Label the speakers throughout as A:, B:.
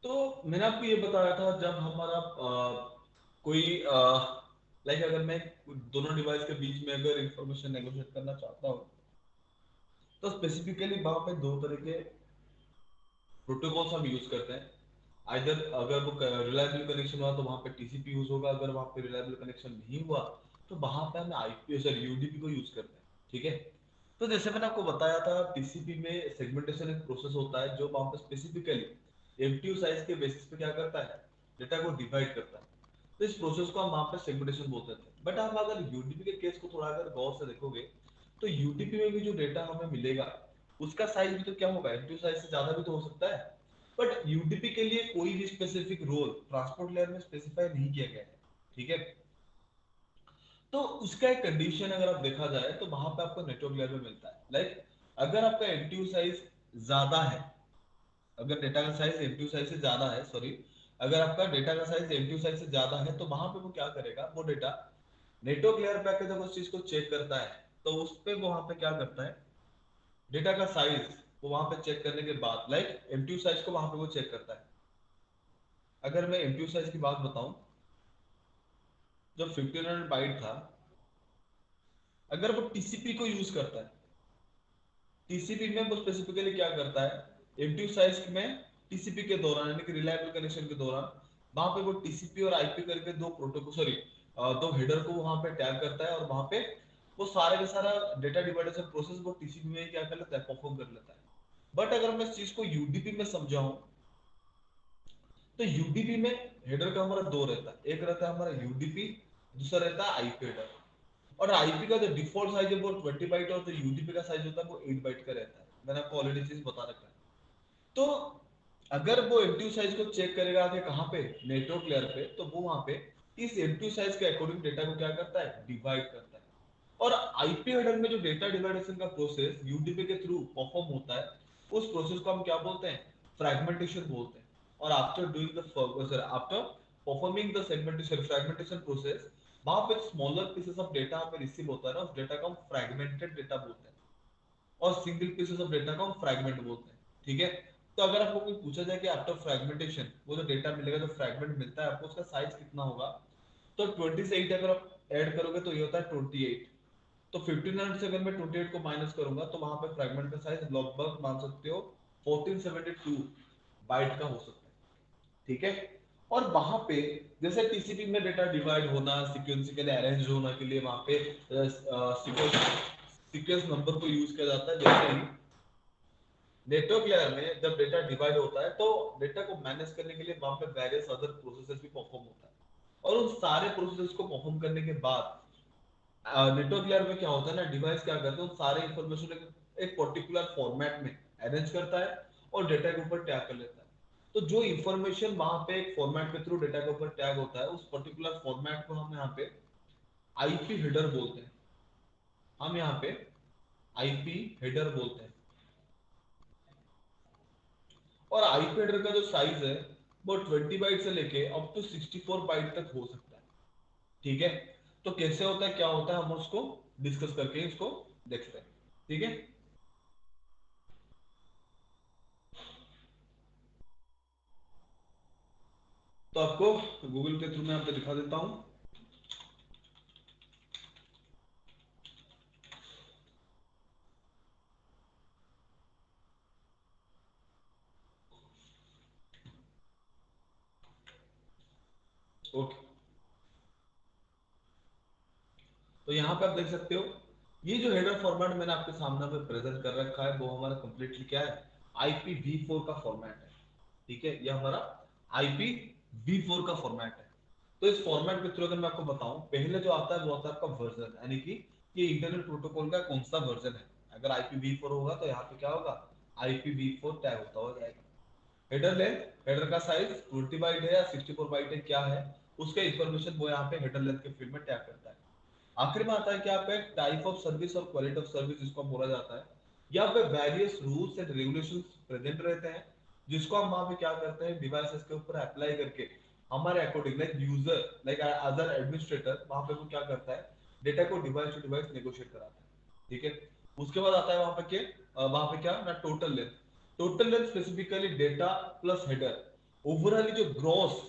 A: तो मैंने आपको ये बताया था जब हमारा कोई लाइक अगर मैं दोनों डिवाइस के बीच में अगर इंफॉर्मेशन नेगोशिएट करना चाहता हूँ तो स्पेसिफिकली वहां पे दो तरह के प्रोटोकॉल्स हम यूज करते हैं। आइदर अगर वो रिलायबल कनेक्शन हुआ तो वहां पे टीसीपी यूज होगा, अगर वहां पे रिलायबल कनेक्शन नहीं हुआ तो वहां पे हम आईपी सॉरी यूडीपी को यूज करते हैं। ठीक है। तो जैसे मैंने आपको बताया था टीसीपी में सेगमेंटेशन एक प्रोसेस होता है जो वहां पे स्पेसिफिकली एमटीयू साइज के बेसिस पे क्या करता है, डेटा को डिवाइड करता है। तो इस प्रोसेस को हम वहां पे सेगमेंटेशन बोलते थे। बट आप अगर यूडीपी के केस को थोड़ा अगर गौर से देखोगे तो यूडीपी में भी जो डेटा हमें मिलेगा उसका साइज भी तो क्या होगा, एमटीयू साइज से ज्यादा भी तो हो सकता है। बट यूडीपी के लिए कोई भी स्पेसिफिक रोल ट्रांसपोर्ट लेयर में स्पेसिफाई नहीं किया गया है। ठीक है। तो उसका एक कंडीशन अगर आप देखा जाए तो वहां पे आपको नेटवर्क लेयर में मिलता है। लाइक अगर आपका एमटीयू साइज ज्यादा है, अगर डेटा का साइज एमटीयू साइज से ज्यादा है, सॉरी, अगर आपका डेटा का साइज एमटीयू साइज से ज्यादा है तो वहां पे वो क्या करेगा, वो डेटा नेटवर्क लेयर पे आके जब उस चीज को चेक करता है तो उस पे वो वहां पे क्या करता है, डेटा का साइज वो वहां पे चेक करने के बाद लाइक एमटीयू साइज को वहां पे वो चेक करता है। अगर मैं एमटीयू साइज की बात बताऊं, जब 1500 बाइट था, अगर वो टीसीपी को यूज करता है, टीसीपी में वो स्पेसिफिकली क्या करता है, एमटीयू साइज में टीसीपी के दौरान यानी कि रिलायबल कनेक्शन के दौरान वहां पे वो टीसीपी और आईपी करके दो प्रोटोकॉल सॉरी दो हेडर को वहां पे टैग करता है और वहां पे वो सारे का सारा डेटा डिवाइडेशन प्रोसेस वो टीसीपी में ही क्या कर लेता है, परफॉर्म कर लेता है। बट अगर मैं इस चीज को यूडीपी में समझाऊं तो यूडीपी में हेडर का हमारा दो रहता है, एक रहता है हमारा यूडीपी, दूसरा रहता है आईपी हेडर। और आईपी का जो डिफॉल्ट साइज है वो 20 बाइट और जो यूडीपी का साइज होता है वो 8 बाइट का रहता है। मैंने आपको ऑलरेडी चीज बता रखा है। तो अगर वो एमटीयू साइज को चेक करेगा कि कहाँ पे, नेटवर्क लेयर पे, तो वो वहां पे इस एमटीयू साइज के अकॉर्डिंग डेटा को क्या करता है, डिवाइड करता है। और आईपी हेडर में जो डेटा डिवाइडेशन का प्रोसेस यूडीपी के थ्रू परफॉर्म होता है उस प्रोसेस को हम क्या बोलते हैं, फ्रैगमेंटेशन बोलते हैं। और after doing the after performing the segmentation fragmentation process वहां पे स्मॉलर पीसेस ऑफ डेटा हमें रिसीव होता है ना, उस डेटा को हम फ्रैगमेंटेड डेटा बोलते हैं। और सिंगल पीसेस ऑफ डेटा को हम फ्रैगमेंट बोलते हैं। ठीक है। तो अगर आपको कोई पूछा जाए कि आफ्टर फ्रैगमेंटेशन वो जो डेटा मिलेगा, जो फ्रैगमेंट मिलता है आपको, उसका साइज कितना होगा, तो 20 से 8 अगर आप ऐड करोगे तो ये होता है 28। तो 1500 से अगर मैं 28 को माइनस करूंगा तो वहां पे फ्रैगमेंट का साइज लगभग मान सकते हो 1472 बाइट का हो सकता है। ठीक है। और वहां पे जैसे टीसीपी में डेटा डिवाइड होना, सीक्वेंशियली अरेंज होना के लिए वहां पे सीक्वेंस सीक्वेंस नंबर को यूज किया जाता है, जैसे ही नेटवर्क लेयर में जब डेटा डिवाइड होता है तो डेटा को मैनेज करने के लिए वहां पे वेरियस अदर प्रोसेसेस भी परफॉर्म होता है। और उन सारे प्रोसेसेस को परफॉर्म करने के बाद नेटवर्क लेयर में क्या होता है ना, डिवाइस क्या करता है उन सारे इंफॉर्मेशन एक पर्टिकुलर फॉर्मेट में अरेंज करता है और डेटा के ऊपर टैग कर लेता है। तो जो इंफॉर्मेशन वहां पे एक फॉर्मेट के थ्रू डेटा के ऊपर टैग होता है उस पर्टिकुलर फॉर्मेट को हम यहाँ पे आईपी हेडर बोलते हैं। हम यहाँ पे आईपी हेडर बोलते हैं। और आईपी हेडर का जो साइज है वो 20 बाइट से लेके अप टू 64 बाइट तक हो सकता है। ठीक है। तो कैसे होता है, क्या होता है, हम उसको डिस्कस करके इसको देखते हैं। ठीक है। तो आपको गूगल के थ्रू मैं यहाँ पे दिखा देता हूँ। ओके। तो यहाँ पे आप देख सकते हो ये जो हेडर फॉर्मेट मैंने आपके सामने पे प्रेजेंट कर रखा है वो हमारा कंप्लीटली क्या है, IPv4 का फॉर्मेट है। ठीक है। ये हमारा IPv4 का फॉर्मेट है। तो इस फॉर्मेट के थ्रू अगर मैं आपको बताऊं, पहले जो आता है वो आता है आपका वर्जन, यानी कि ये इंटरनेट प्रोटोकॉल का कौन सा वर्जन है। अगर IPv4 होगा तो यहाँ पे क्या होगा, IPv4 टैग होता हो जाएगा। हेडर लेंथ, हेडर का साइज 20 बाइट है या 64 बाइट है क्या है, उसका इंफॉर्मेशन वो यहाँ पे हेडर लेंथ के फील्ड में टैग करता है। आखिर में आता है कि आप एक टाइप ऑफ सर्विस और क्वालिटी ऑफ सर्विस जिसको बोला जाता है। यहाँ पे various rules and regulations present रहते हैं जिसको हम वहां पे क्या करते हैं, डिवाइसेस के ऊपर अप्लाई करके हमारे according like user like other administrator वहां पे वो क्या करता है, डेटा को डिवाइस टू डिवाइस नेगोशिएट कराता है। ठीक है। उसके बाद आता है वहां पे के वहां पे क्या ना, total length. Total length specifically data plus header overall जो ग्रॉस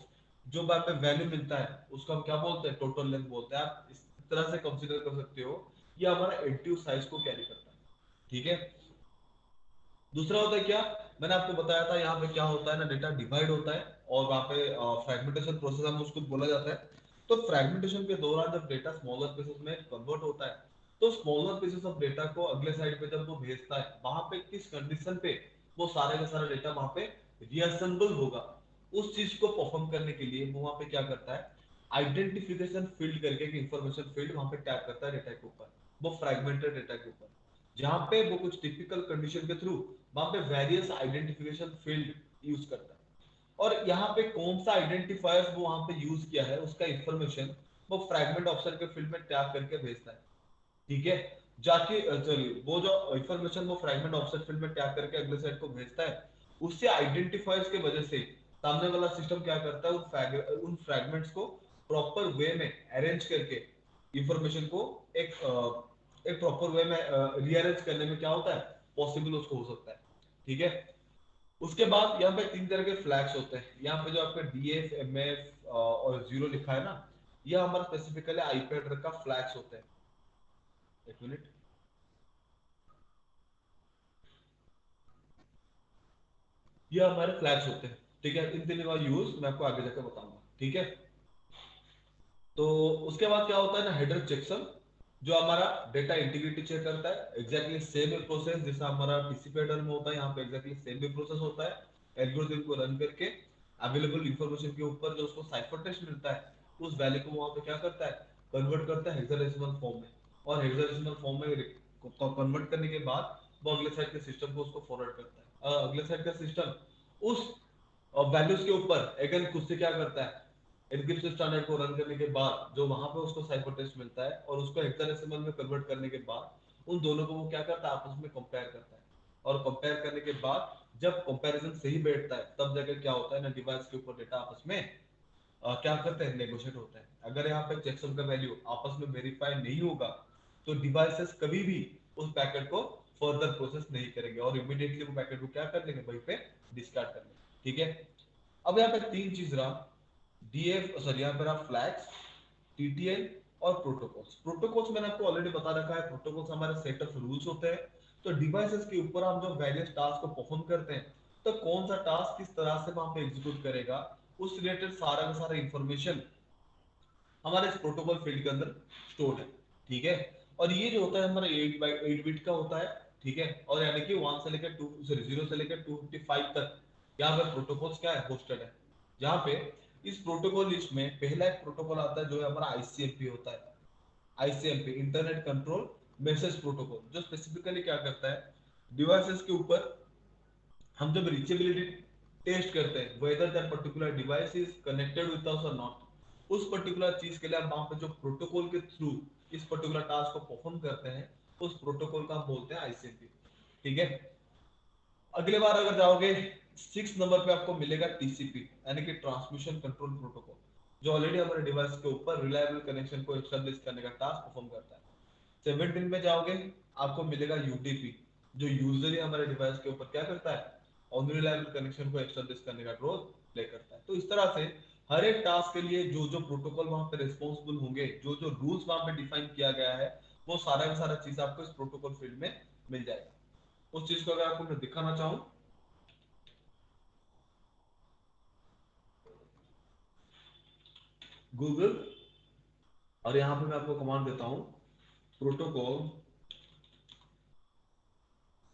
A: जो वहां पे वैल्यू मिलता है उसको हम क्या बोलते हैं, टोटल लेंथ बोलते हैं। आप इस तरह से कंसीडर कर सकते हो, ये हमारा एडिटिव साइज को कैरी करता है, ठीक है। दूसरा होता है क्या, मैंने आपको बताया था यहाँ पे क्या होता है ना, डेटा डिवाइड होता है और वहाँ पे फ्रेगमेंटेशन प्रोसेस हम उसको बोला जाता है। तो फ्रेगमेंटेशन के दौरान जब डेटा स्मॉलर पीसेस में कन्वर्ट होता है, तो स्मॉलर पीसेस ऑफ डेटा को अगले साइड पे जब वो भेजता है, वहां पे किस कंडीशन पे वो सारे का सारा डेटा वहां पे रीअसेंबल होगा, उस चीज को परफॉर्म करने के लिए वो वहां पे क्या करता है, आइडेंटिफिकेशन फील्ड करके एक इंफॉर्मेशन फील्ड वहां पे टैग करता है डेटा के ऊपर, वो फ्रेगमेंटेड डेटा के ऊपर, जहां पे वो कुछ टिपिकल कंडीशन के थ्रू वहां पे वेरियस आइडेंटिफिकेशन फील्ड यूज करता है। और यहाँ पे कौन सा आइडेंटिफायर्स वो वहां पे यूज किया है उसका इंफॉर्मेशन वो फ्रैगमेंट ऑप्शन के फील्ड में टैग करके भेजता है, ठीक है। जाके चलिए वो जो इंफॉर्मेशन वो फ्रैगमेंट ऑफसेट फील्ड में टैग करके अगले साइड को भेजता है, उससे आइडेंटिफायर्स के वजह से सामने वाला सिस्टम क्या करता है, उन फ्रैगमेंट्स को प्रॉपर वे में अरेंज करके इंफॉर्मेशन को एक प्रॉपर वे में रीअरेंज करने में क्या होता है, पॉसिबल उसको हो सकता है, ठीक है। उसके बाद यहाँ पे तीन तरह के फ्लैग्स होते हैं, यहाँ पे जो आपका डीएफ एमएफ और जीरो लिखा है ना, ये हमारा स्पेसिफिकली आईपी एड्रेस का फ्लैग्स होते हैं। एक मिनट, ये हमारे फ्लैग्स होते हैं, ठीक है। इन तीनों का यूज मैं आपको आगे जाकर बताऊंगा, ठीक है। तो उसके बाद क्या होता है ना, हेडर चेकसम, जो हमारा डेटा इंटीग्रिटी चेक करता है, एग्जैक्टली सेम प्रोसेस जैसा हमारा टीसीपी हेडर में होता है, यहाँ पे एग्जैक्टली सेम प्रोसेस होता है। एल्गोरिथम को रन करके अवेलेबल इंफॉर्मेशन के ऊपर जो उसको साइफर टेक्स्ट मिलता है, उस वैल्यू को वहां पे क्या करता है, कन्वर्ट करता है हेक्साडेसिमल फॉर्म में, और हेक्साडेसिमल फॉर्म में कन्वर्ट करने के बाद वो अगले साइड के सिस्टम को उसको फॉरवर्ड करता है। अगले साइड का सिस्टम उस वैल्यूज के ऊपर अगेन खुद से क्या करता है, एन्क्रिप्शन स्टैंडर्ड को रन करने के बाद जो वहां पे उसको साइफर टेक्स्ट मिलता है और उसको हेक्साडेसिमल में कन्वर्ट करने के बाद उन दोनों को वो क्या करता है, आपस में कंपेयर करता है। और कंपेयर करने के बाद जब कंपैरिजन सही बैठता है, तब जाकर क्या होता है ना, डिवाइस के ऊपर डेटा आपस में क्या करते हैं, नेगोशिएट होता है। अगर यहाँ पे चेकसम का वैल्यू आपस में वेरीफाई नहीं होगा, तो डिवाइसेस कभी भी उस पैकेट को फर्दर प्रोसेस नहीं करेंगे और इमीडिएटली वो पैकेट को क्या कर लेंगे, वहीं पे डिस्कार्ड कर लेंगे, ठीक है। अब यहाँ पे तीन चीज रहा, डीएफ सॉरी यहाँ पर आप फ्लैग्स, टीटीएल और प्रोटोकॉल्स। प्रोटोकॉल्स मैंने आपको ऑलरेडी बता रखा है, प्रोटोकॉल्स हमारे सेट ऑफ रूल्स होते हैं। तो डिवाइसेस के ऊपर हम जो वेरियस टास्क को परफॉर्म करते हैं, तो कौन सा टास्क किस तरह से वहां पे एग्जीक्यूट करेगा, उस रिलेटेड सारा का सारा इंफॉर्मेशन हमारे इस प्रोटोकॉल फील्ड के अंदर स्टोर है, ठीक है। और ये जो होता है हमारा 8 बाई 8 बिट का होता है, ठीक है। और यानी कि 1 से लेकर 2 सॉरी 0 से लेकर 255 तक यहाँ पे प्रोटोकॉल्स क्या है, होस्टेड है। जहाँ पे इस प्रोटोकॉल लिस्ट में पहला एक प्रोटोकॉल आता है जो है हमारा आईसीएमपी होता है। ICMP internet control message protocol, जो स्पेसिफिकली क्या करता है, डिवाइसेस के ऊपर हम जब रीचेबिलिटी टेस्ट करते हैं, whether that particular device is connected with us और नॉट, उस पर्टिकुलर चीज के लिए हम वहां पे जो प्रोटोकॉल के थ्रू इस पर्टिकुलर टास्क को परफॉर्म करते हैं, उस प्रोटोकॉल का हम बोलते हैं आईसीएमपी, ठीक है। अगले बार अगर जाओगे 6 नंबर पे आपको मिलेगा टीसीपी, यानी कि ट्रांसमिशन कंट्रोल प्रोटोकॉल, जो ऑलरेडी हमारे डिवाइस के ऊपर रिलायबल कनेक्शन को एस्टेब्लिश करने का टास्क परफॉर्म करता है। 17 में जाओगे आपको मिलेगा यूडीपी, जो यूजली हमारे डिवाइस के ऊपर क्या करता है, अनरिलायबल कनेक्शन को एस्टेब्लिश करने का रोल प्ले करता है। तो इस तरह से हर एक टास्क के लिए जो जो प्रोटोकॉल वहां पे रिस्पॉन्सिबल होंगे, जो जो रूल्स वहां पे डिफाइन किया गया है, वो सारा का सारा चीज आपको इस प्रोटोकॉल फील्ड में मिल जाएगा। उस चीज को अगर आपको मैं दिखाना चाहूँ, गूगल, और यहाँ पे मैं आपको कमांड देता हूँ प्रोटोकॉल,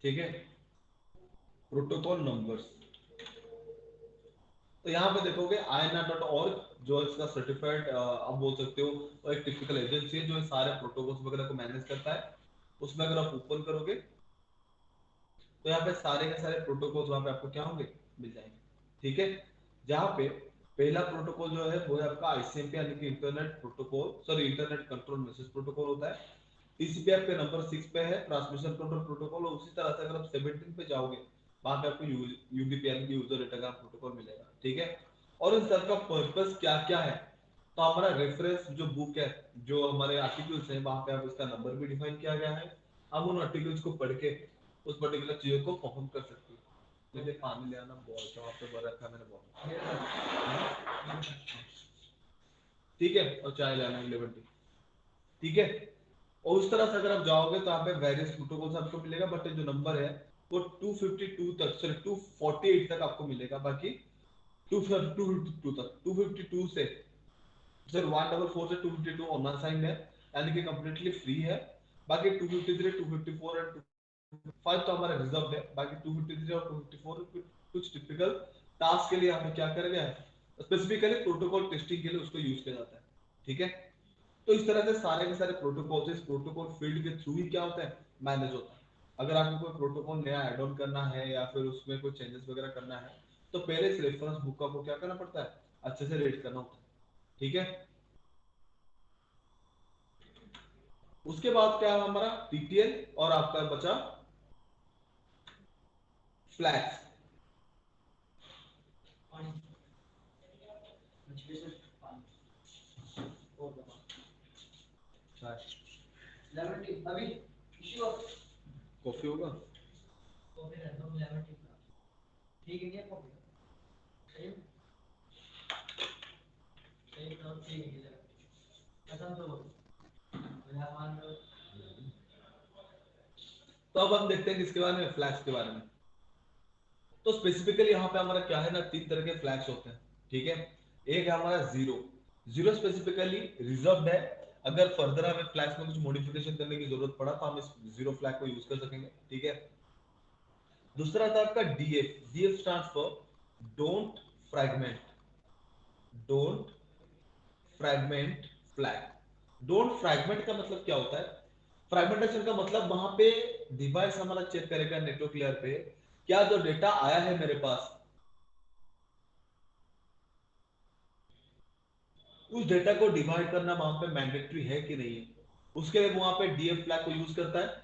A: ठीक है, प्रोटोकॉल नंबर्स। तो यहाँ पे देखोगे INR.org, जो इसका सर्टिफाइड आप बोल सकते हो, वो एक टिपिकल एजेंसी है जो ये सारे प्रोटोकॉल्स वगैरह को मैनेज करता है। उसमें अगर आप ओपन करोगे, तो यहाँ पे सारे के सारे प्रोटोकॉल्स वहां पे आपको क्या होंगे, मिल जाएंगे, ठीक है। जहाँ पे पहला प्रोटोकॉल जो है वो है आपका आईसीएमपी, यानी कि internet protocol sorry internet control message protocol होता है। टीसीपी आपके नंबर 6 पे है, ट्रांसमिशन कंट्रोल प्रोटोकॉल। और उसी तरह से अगर आप 17 पे जाओगे, वहां पे आपको यूडीपी यानी कि यूजर डेटा प्रोटोकॉल मिलेगा, ठीक है। और इन सबका पर्पस क्या क्या है, तो हमारा रेफरेंस जो बुक है, जो हमारे आर्टिकल्स है, वहां पे आप इसका नंबर भी डिफाइन किया गया है। हम उन आर्टिकल्स को पढ़ के उस पर्टिकुलर चीजों को परफॉर्म कर सकते हैं, मुझे पानी ले आना, बहुत वहां पे भर रखा है मैंने बहुत। ठीक है, और चाय ले आना 11 टी। ठीक है, और उस तरह से अगर आप जाओगे तो यहाँ पे वेरियस प्रोटोकॉल्स आपको मिलेगा, बट जो नंबर है वो 252 तक, सॉरी 248 तक आपको मिलेगा। बाकी 252 तक, 252 से सर 144 से 252 ऑन साइन है, यानी कि कंप्लीटली फ्री है। बाकी 253, 254 एंड 255 तो हमारा रिजर्व है। बाकी 253 और 254 कुछ टिपिकल टास्क के लिए हमें क्या करेंगे, स्पेसिफिकली प्रोटोकॉल टेस्टिंग के लिए उसको यूज किया जाता है। ठीक है, तो इस तरह से सारे के सारे प्रोटोकॉल, इस प्रोटोकॉल फील्ड के थ्रू ही क्या होता है, मैनेज होता है। अगर आपको कोई प्रोटोकॉल नया ऐड ऑन करना है या फिर उसमें कोई चेंजेस वगैरह करना है, तो पहले इस रेफरेंस बुक का को क्या करना पड़ता है, अच्छे से रीड करना होता है। ठीक है, उसके बाद क्या है हमारा टीटीएल, और आपका बचा फ्लैग्स। कॉफी होगा, ठीक है, तो अब हम देखते हैं किसके बारे में, फ्लैग्स के बारे में। तो स्पेसिफिकली यहाँ पे हमारा क्या है ना, तीन तरह के फ्लैग्स होते हैं। ठीक है, एक है हमारा जीरो। जीरो स्पेसिफिकली रिजर्व्ड है, अगर फर्दर हमें फ्लैग्स में कुछ मॉडिफिकेशन करने की जरूरत पड़ा तो हम इस जीरो फ्लैग को यूज कर सकेंगे। ठीक है, दूसरा था आपका DF. DF stands for don't fragment, don't fragment flag. Don't fragment का मतलब क्या होता है, फ्रैगमेंटेशन का मतलब वहां पे डिवाइस हमारा चेक करेगा नेटवर्क लेयर पे, क्या जो डेटा आया है मेरे पास, उस डेटा को डिवाइड करना वहां पे मैंडेटरी है कि नहीं है। उसके लिए वहां पे डीएफ फ्लैग को यूज करता है,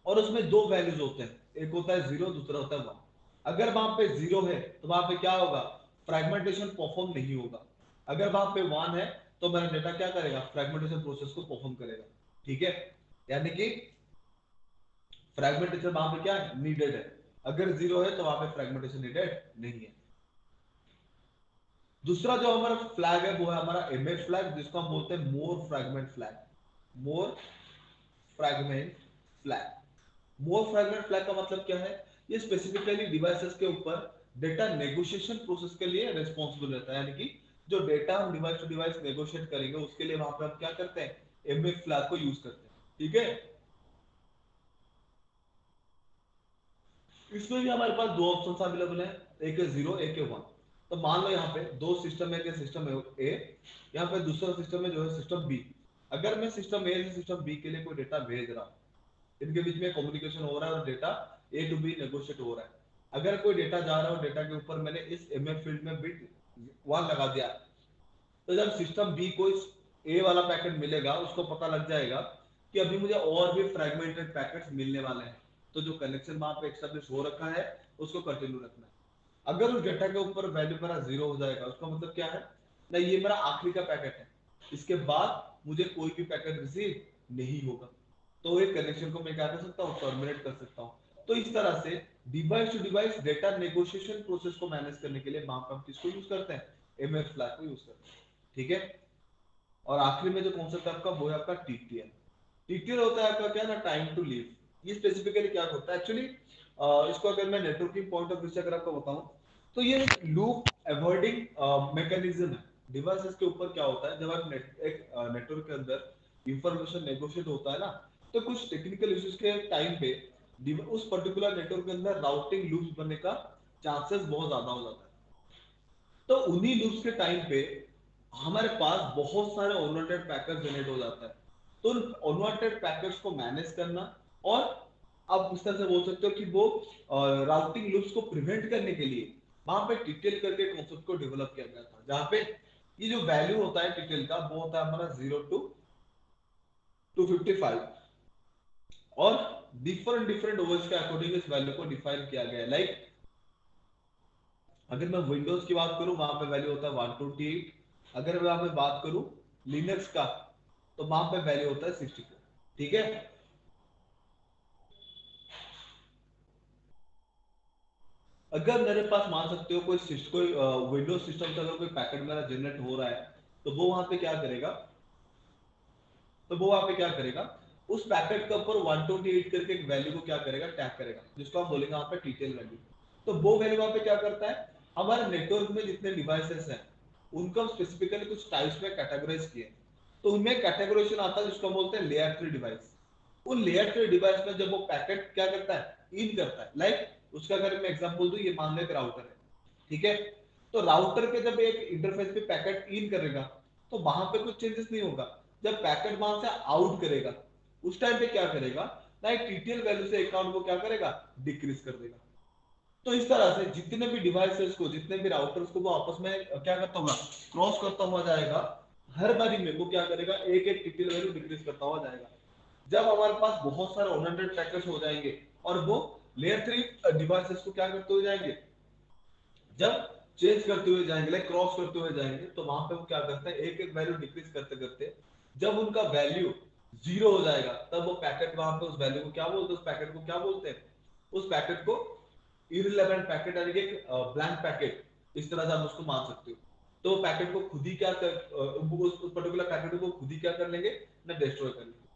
A: और उसमें दो वैल्यूज होते हैं, एक होता है जीरो, दूसरा होता है वन। अगर वहां पे जीरो है तो वहां पे क्या होगा, फ्रैगमेंटेशन परफॉर्म नहीं होगा। अगर वहां पे वन है तो मेरा डेटा क्या करेगा, फ्रैगमेंटेशन प्रोसेस को परफॉर्म करेगा। ठीक है, यानी कि फ्रैगमेंटेशन वहां पे क्या है, नीडेड है। अगर जीरो है तो वहां पे फ्रैगमेंटेशन नीडेड नहीं है। दूसरा जो हमारा फ्लैग है वो है हमारा एमएफ फ्लैग, जिसको हम बोलते हैं मोर फ्रैगमेंट फ्लैग। मोर फ्रैगमेंट फ्लैग, मोर फ्रैगमेंट फ्लैग का मतलब क्या है, ये स्पेसिफिकली डिवाइसेस के ऊपर डेटा नेगोशिएशन प्रोसेस के लिए रिस्पांसिबल रहता है। यानी कि जो डेटा हम डिवाइस टू डिवाइस नेगोशिएट करेंगे उसके लिए वहां पे हम क्या करते हैं, एमएफ फ्लैग को यूज करते हैं। ठीक है, इसमें भी हमारे पास दो ऑप्शंस अवेलेबल है, एक है जीरो, एक है वन। तो मान लो यहाँ पे दो सिस्टम है, सिस्टम ए, यहाँ पे दूसरा सिस्टम है जो है सिस्टम बी। अगर मैं सिस्टम ए से सिस्टम बी के लिए कोई डेटा भेज रहा हूँ, इनके बीच में कम्युनिकेशन हो रहा है और data A to B negotiate हो रहा है। अगर कोई डेटा जा रहा है और डेटा के ऊपर मैंने इस एमएफ फील्ड में बिट वन लगा दिया, तो जब सिस्टम बी को इस ए वाला पैकेट मिलेगा उसको पता लग जाएगा कि अभी मुझे और भी फ्रेगमेंटेड पैकेट्स मिलने वाले हैं, तो जो कनेक्शन वहां पे एस्टेब्लिश हो रखा है उसको कंटिन्यू रखना है। अगर उस डेटा के ऊपर वैल्यू मेरा जीरो हो जाएगा, उसका मतलब क्या है ना, ये मेरा आखिरी का पैकेट है, इसके बाद मुझे कोई भी पैकेट रिसीव नहीं होगा, तो एक कनेक्शन को मैं क्या कर सकता हूँ, टर्मिनेट कर सकता हूँ। तो इस तरह से device to device data negotiation process को मैनेज करने के लिए वहां पर हम किसको यूज करते हैं, एमएफ फ्लैग को यूज करते हैं। ठीक है, और आखिरी में जो कॉन्सेप्ट है आपका वो है आपका टीटीएल। टीटीएल होता है आपका क्या ना, टाइम टू लीव। ये स्पेसिफिकली क्या होता है एक्चुअली, इसको अगर मैं नेटवर्किंग पॉइंट ऑफ व्यू से अगर आपको बताऊं, तो ये एक लूप अवॉइडिंग मैकेनिज्म है। डिवाइसेस के ऊपर क्या होता है, जब आप एक नेटवर्क के अंदर इंफॉर्मेशन नेगोशिएट होता है ना, तो कुछ टेक्निकल इश्यूज के टाइम पे उस पर्टिकुलर नेटवर्क के अंदर राउटिंग लूप्स बनने का चांसेस बहुत ज्यादा हो जाता है। तो उन्हीं लूप्स के टाइम पे हमारे पास बहुत सारे अनवांटेड पैकेट्स जनरेट हो जाता है। तो उन अनवांटेड पैकेट्स को मैनेज करना, और आप इस तरह से बोल सकते हो कि वो राउटिंग लूप्स को प्रिवेंट करने के लिए वहां पे टिटेल करके कॉन्सेप्ट को डेवलप किया गया था, जहां पे ये जो वैल्यू होता है टिटेल का वो होता है हमारा 0 टू 255, और डिफरेंट डिफरेंट ओएस के अकॉर्डिंग इस वैल्यू को डिफाइन किया गया है। लाइक अगर मैं विंडोज की बात करूं वहां पे वैल्यू होता है 128, अगर मैं वहां पे बात करूं लिनक्स का तो वहां पे वैल्यू होता है 64। ठीक है, अगर मेरे पास मान सकते हो कोई विंडोज सिस्टम से अगर कोई पैकेट मेरा जनरेट हो रहा है, तो वो वहां पे क्या करेगा, तो वो वहां पे क्या करेगा, उस पैकेट के ऊपर 128 करके एक वैल्यू को क्या करेगा, टैग करेगा, जिसको हम बोलेंगे वहां पे टीटीएल वैल्यू। तो वो वैल्यू वहां पे क्या करता है, हमारे नेटवर्क में जितने डिवाइसेस हैं उनको हम स्पेसिफिकली कुछ टाइप्स में कैटेगराइज किए, तो उनमें कैटेगराइजेशन आता है जिसको हम बोलते हैं लेयर 3 डिवाइस। उन लेयर 3 डिवाइस में जब वो पैकेट क्या करता है, इन करता है, लाइक उसका अगर मैं एग्जांपल दूं, ये मान लो एक राउटर है, ठीक है। तो राउटर के जब एक इंटरफेस पे पैकेट इन करेगा, तो वहां पे कुछ चेंजेस नहीं होगा। जब पैकेट वहां से आउट करेगा, उस टाइम पे क्या करेगा, लाइक टीटीएल वैल्यू से अकाउंट को क्या करेगा, डिक्रीज कर देगा। तो इस तरह से जितने भी डिवाइसेस को, जितने भी राउटर्स को वो आपस में क्या करता होगा, क्रॉस करता हुआ जाएगा। हर बारी में वो क्या करेगा, एक एक टीटीएल वैल्यू डिक्रीज करता हुआ जाएगा। जब हमारे पास बहुत सारे 100 पैकेट्स हो जाएंगे, और वो लेयर 3 डिवाइसेस को क्या करते हुए जाएंगे, जब चेंज करते हुए जाएंगे, लाइक क्रॉस करते हुए जाएंगे, तो वहां पे वो क्या करते हैं, एक एक वैल्यू डिक्रीज करते करते जब उनका वैल्यू जीरो हो जाएगा, तब वो पैकेट वहां पे उस वैल्यू को क्या बोलते हैं, उस पैकेट को क्या बोलते हैं, उस पैकेट को इररिलेवेंट पैकेट, यानी कि ब्लैंक पैकेट, इस तरह से आप उसको मान सकते हो। तो पैकेट को खुद ही क्या कर, उस पर्टिकुलर पैकेट को खुद ही क्या कर लेंगे, ना डिस्ट्रॉय कर लेंगे।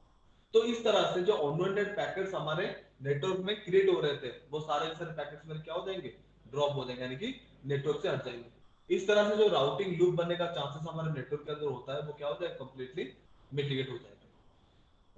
A: तो इस तरह से जो अनवांटेड पैकेट्स हमारे नेटवर्क में क्रिएट हो रहे थे, वो सारे सारे पैकेट्स में क्या हो जाएंगे, ड्रॉप हो जाएंगे, यानी कि नेटवर्क से हट जाएंगे। इस तरह से जो राउटिंग लूप बनने का चांसेस हमारे नेटवर्क के अंदर होता है, वो क्या हो जाएगा, कंप्लीटली मिटिगेट हो जाएगा।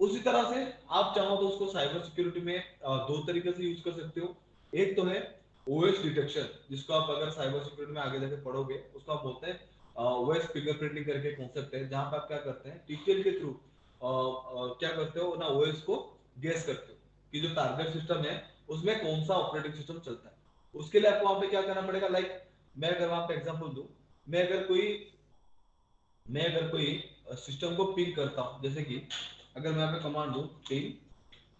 A: उसी तरह से आप चाहो तो उसको साइबर सिक्योरिटी में दो तरीके से यूज कर सकते हो। एक तो है ओएस डिटेक्शन, जिसको आप अगर साइबर सिक्योरिटी में आगे जाके पढ़ोगे, उसको आप बोलते हैं ओएस फिंगरप्रिंटिंग करके कॉन्सेप्ट है, जहां पर आप क्या करते हैं, टीटीएल के थ्रू क्या करते हो ना, ओएस को गेस करते हो कि जो टारगेट सिस्टम है उसमें कौन सा ऑपरेटिंग सिस्टम चलता है। उसके लिए आपको वहां पे क्या करना पड़ेगा, लाइक मैं अगर वहां पे एग्जांपल दूं, मैं अगर कोई मैं अगर कोई सिस्टम को पिंग करता हूं, जैसे कि अगर मैं यहाँ पे कमांड दूं पिंग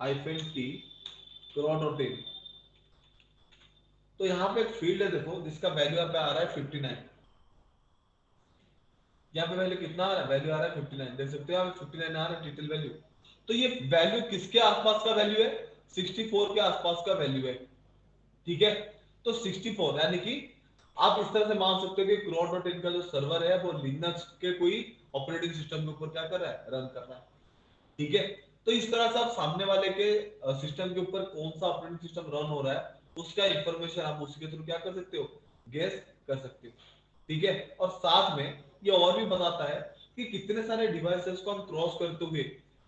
A: -t क्रॉ.इन, तो यहाँ पे एक फील्ड है, देखो जिसका वैल्यू यहाँ पे आ रहा है 59। यहाँ पे वैल्यू कितना आ रहा है, वैल्यू आ रहा है 59, देख सकते हो आप 59 आ रहा है डिटेल वैल्यू। तो ये वैल्यू किसके आसपास का वैल्यू है, 64 के आसपास का वैल्यू है, ठीक है। तो 64 यानी कि आप इस तरह से मान सकते हो कि क्रॉ.इन का जो सर्वर है वो लिनक्स के कोई ऑपरेटिंग सिस्टम के ऊपर क्या कर रहा है, रन कर रहा है, ठीक है। तो इस तरह से आप सामने वाले के सिस्टम के ऊपर कौन सा ऑपरेटिंग सिस्टम रन हो रहा है, उसका इंफॉर्मेशन आप उसके थ्रू क्या कर सकते हो, गेस कर सकते हो, ठीक है। और साथ में ये और भी बताता है कि कितने सारे डिवाइसेस को हम क्रॉस करते हुए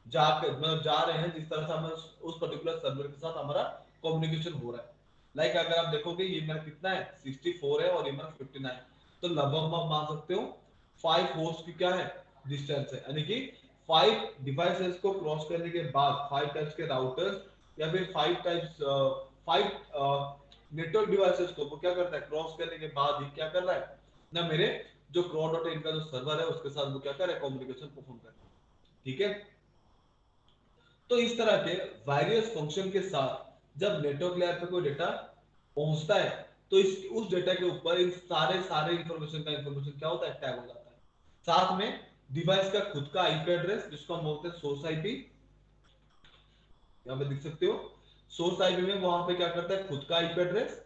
A: जाकर मतलब जा रहे हैं, जिस तरह से हम उस पर्टिकुलर सर्वर के साथ हमारा कम्युनिकेशन हो रहा है। लाइक अगर आप देखोगे ये मेरा कितना है, 64 है, और ये मेरा 59, तो लगभग आप मान सकते हो 5 होस्ट की क्या है, डिस्टेंस है, यानी कि 5 डिवाइसेस को क्रॉस करने के बाद, 5 टाइप्स के राउटर्स या फिर 5 नेटवर्क डिवाइसेस को वो क्या करता है, क्रॉस करने के बाद ही क्या कर रहा है ना, मेरे जो क्रॉ.इन का जो सर्वर है उसके साथ वो क्या कर रहा है, कम्युनिकेशन परफॉर्म कर रहा है, ठीक है। तो इस तरह के वेरियस फंक्शन के साथ जब नेटवर्क लेयर पे कोई डेटा पहुंचता है, तो इस उस डेटा के ऊपर इन सारे सारे इंफॉर्मेशन क्या होता है, टैग हो जाता है। साथ में डिवाइस का खुद का आईपी एड्रेस, जिसको हम बोलते हैं सोर्स आईपी, यहाँ पे देख सकते हो, सोर्स आईपी में वहां पे क्या करता है, खुद का आईपी एड्रेस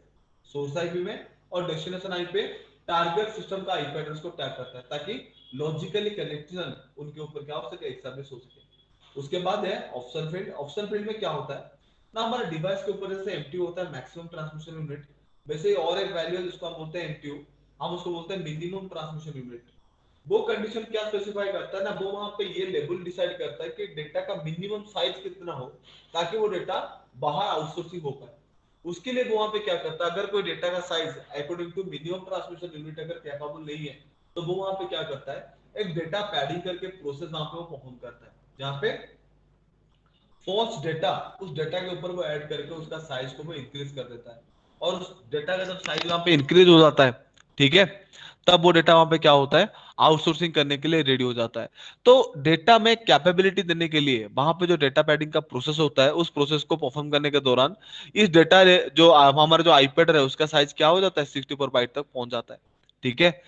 A: सोर्स आईपी में, और डेस्टिनेशन आईपी टारगेट सिस्टम का आईपी एड्रेस को टैग करता है, ताकि लॉजिकली कनेक्शन उनके ऊपर क्या हो सके, एक सर्विस हो सके। उसके बाद है ऑप्शन फील्ड। ऑप्शन फील्ड में क्या होता है ना, हमारे डिवाइस के ऊपर जैसे एमटीयू होता है, मैक्सिमम ट्रांसमिशन यूनिट, वैसे ही और एक वैल्यू है जिसको हम बोलते हैं एमटीयू, हम उसको बोलते हैं मिनिमम ट्रांसमिशन यूनिट। वो कंडीशन क्या स्पेसिफाई करता है ना, वो वहां पे ये लेवल डिसाइड करता है कि डेटा का मिनिमम साइज कितना हो, ताकि वो डेटा बाहर आउटसोर्सिंग हो पाए। उसके लिए वो वहां पे क्या करता है, अगर कोई डेटा का size according to minimum transmission unit अगर कैपेबल नहीं है, तो वो वहां पे क्या करता है, एक डेटा पैडिंग करके प्रोसेस वहां पे वो परफॉर्म करता है, जहां पे फॉल्स डेटा, उस डेटा के ऊपर वो ऐड करके उसका साइज को वो इंक्रीज कर देता है। और उस डेटा का जब साइज वहां पे इंक्रीज हो जाता है, ठीक है, तब वो डेटा वहां पे क्या होता है, आउटसोर्सिंग करने के लिए रेडी हो जाता है। तो डेटा में कैपेबिलिटी देने के लिए वहां पे जो डेटा पैडिंग का प्रोसेस होता है, उस प्रोसेस को परफॉर्म करने के दौरान इस डेटा जो हमारा जो आईपैड है उसका साइज क्या हो जाता है, 64 बाइट तक पहुंच जाता है, ठीक है।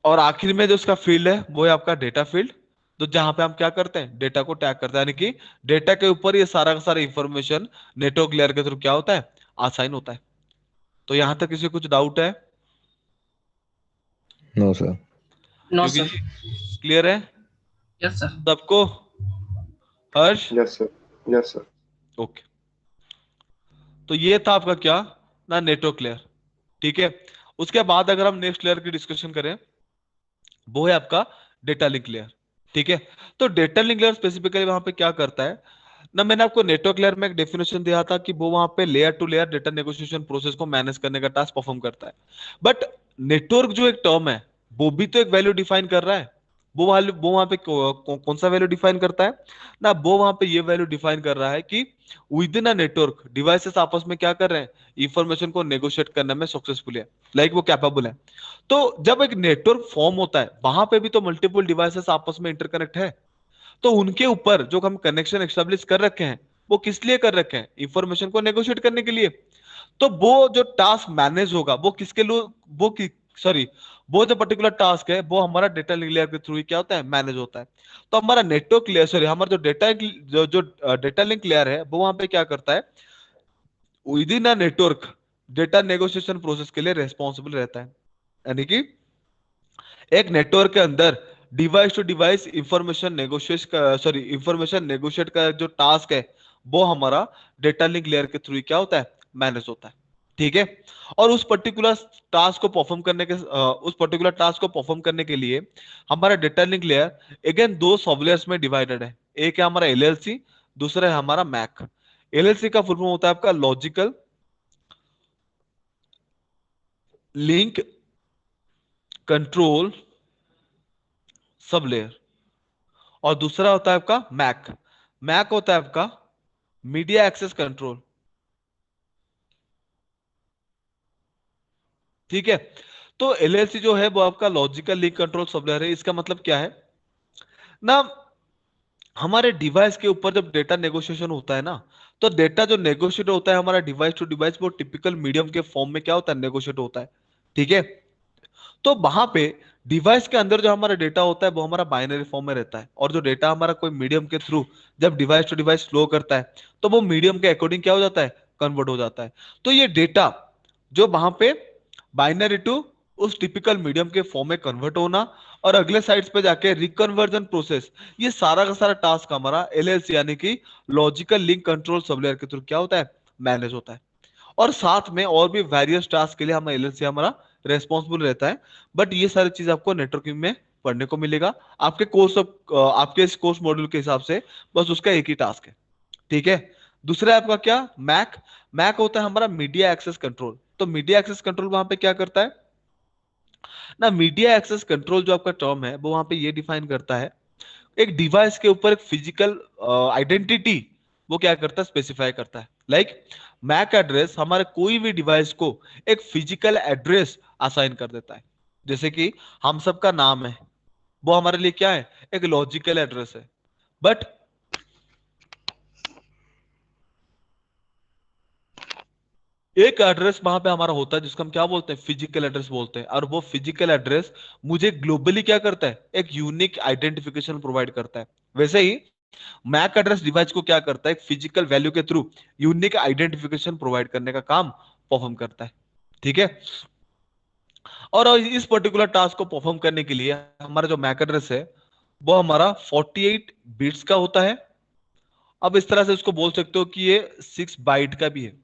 A: और आखिर में जो उसका फील्ड है वो है आपका डेटा फील्ड, तो जहां पे हम क्या करते हैं, डेटा को टैग करते हैं, यानी कि डेटा के ऊपर ये सारा का सारा इंफॉर्मेशन नेटवर्क लेयर के थ्रू क्या होता है, असाइन होता है, तो यहां तक किसी को कुछ डाउट है?
B: No sir.
C: No
A: Yogi
C: sir.
A: जी क्लियर है
C: यस सर।
A: सबको? Harsh?
D: Yes sir. Yes sir.
A: Okay, तो ये था आपका क्या ना, नेटवर्क लेयर। ठीक है, उसके बाद अगर हम नेक्स्ट लेयर की डिस्कशन करें, वो है आपका डेटा लिंक लेयर। ठीक है, तो डेटा लिंक लेयर स्पेसिफिकली वहां पे क्या करता है ना, मैंने आपको नेटवर्क लेयर में एक डेफिनेशन दिया था कि वो वहां पे layer to layer data negotiation process को मैनेज करने का टास्क परफॉर्म करता है। बट नेटवर्क जो एक टर्म है, वो भी तो एक वैल्यू डिफाइन कर रहा है। वो वहां पे कौन सा वैल्यू डिफाइन करता है ना, वो वहां पे ये वैल्यू डिफाइन कर रहा है कि with in a network devices आपस में क्या कर रहे हैं, इंफॉर्मेशन को नेगोशिएट करने में सक्सेसफुल है, लाइक वो कैपेबल है। तो जब एक नेटवर्क फॉर्म होता है, वहां पे भी तो मल्टीपल डिवाइसेस आपस में इंटरकनेक्ट है। तो उनके ऊपर जो हम कनेक्शन एस्टेब्लिश कर रखे हैं, वो किस लिए कर रखे हैं, इंफॉर्मेशन को नेगोशिएट करने के लिए। तो वो जो टास्क मैनेज होगा वो किसके लिए, वो सॉरी, वो जो पर्टिकुलर टास्क है वो हमारा डेटा लिंक लेयर के थ्रू ही क्या होता है, मैनेज होता है। तो हमारा नेटवर्क लेयर, सॉरी, हमारा जो डेटा लिंक लेयर है, वो वहां पे क्या करता है, with in a network data negotiation process के लिए रेस्पॉन्सिबल रहता है। यानी कि एक नेटवर्क के अंदर device to device information negotiate का, सॉरी, इंफॉर्मेशन नेगोशिएट का जो टास्क है, वो हमारा डेटा लिंक लेयर के थ्रू क्या होता है, मैनेज होता है। ठीक है, और उस पर्टिकुलर टास्क को परफॉर्म करने के उस पर्टिकुलर टास्क को परफॉर्म करने के लिए हमारा डेटा लिंक लेयर अगेन दो सब लेयर्स में डिवाइडेड है। एक है हमारा एलएलसी, दूसरा है हमारा मैक। एलएलसी का फुल फॉर्म होता है आपका logical link control sub layer, और दूसरा होता है आपका मैक। मैक होता है आपका मीडिया एक्सेस कंट्रोल। ठीक है, तो एलएलसी जो है वो आपका logical link control sub layer है। इसका मतलब क्या है ना, हमारे डिवाइस के ऊपर जब डेटा नेगोशिएशन होता है ना, तो डेटा जो नेगोशिएट होता है हमारा डिवाइस टू डिवाइस, वो टिपिकल मीडियम के फॉर्म में क्या होता है, नेगोशिएट होता है। ठीक है, तो वहां पे डिवाइस के अंदर जो हमारा डेटा होता है वो हमारा बाइनरी फॉर्म में रहता है, और जो डेटा हमारा कोई मीडियम के थ्रू जब डिवाइस टू डिवाइस फ्लो करता है, तो वो मीडियम के अकॉर्डिंग क्या हो जाता है, कन्वर्ट हो जाता है। तो ये डेटा जो वहां पे बाइनरी टू उस टिपिकल मीडियम के फॉर्म में कन्वर्ट होना, और अगले साइड्स पे जाके रिकन्वर्जन प्रोसेस, ये सारा का सारा टास्क हमारा एलएलसी यानी कि logical link control sub layer के थ्रू क्या होता है, मैनेज होता है। और साथ में और भी वेरियस टास्क के लिए हम एलएलसी हमारा रेस्पॉन्सिबल रहता है। बट ये सारी चीज आपको नेटवर्किंग में पढ़ने को मिलेगा आपके आपके इस कोर्स मॉड्यूल के हिसाब से, बस उसका एक ही टास्क है। ठीक है, दूसरा है आपका क्या, मैक। मैक होता है हमारा मीडिया एक्सेस कंट्रोल। तो मीडिया एक्सेस कंट्रोल वहां पे क्या करता है ना, मीडिया एक्सेस कंट्रोल जो आपका टर्म है वो वहां पे ये डिफाइन करता है, एक डिवाइस के ऊपर एक फिजिकल आइडेंटिटी वो क्या करता है, स्पेसिफाई करता है। लाइक मैक एड्रेस हमारे कोई भी डिवाइस को एक फिजिकल एड्रेस असाइन कर देता है। जैसे कि हम सबका नाम है, वो हमारे लिए क्या है, एक लॉजिकल एड्रेस है। बट एक एड्रेस वहां पे हमारा होता है जिसको हम क्या बोलते हैं, फिजिकल एड्रेस बोलते हैं, और वो फिजिकल एड्रेस मुझे ग्लोबली क्या करता है, एक यूनिक आइडेंटिफिकेशन प्रोवाइड करता है। वैसे ही मैक एड्रेस डिवाइस को क्या करता है, एक फिजिकल वैल्यू के थ्रू यूनिक आइडेंटिफिकेशन प्रोवाइड करने का काम परफॉर्म करता है। ठीक है, और इस पर्टिकुलर टास्क को परफॉर्म करने के लिए हमारा जो मैक एड्रेस है वो हमारा 48 बिट्स का होता है। अब इस तरह से उसको बोल सकते हो कि ये 6 बाइट का भी है।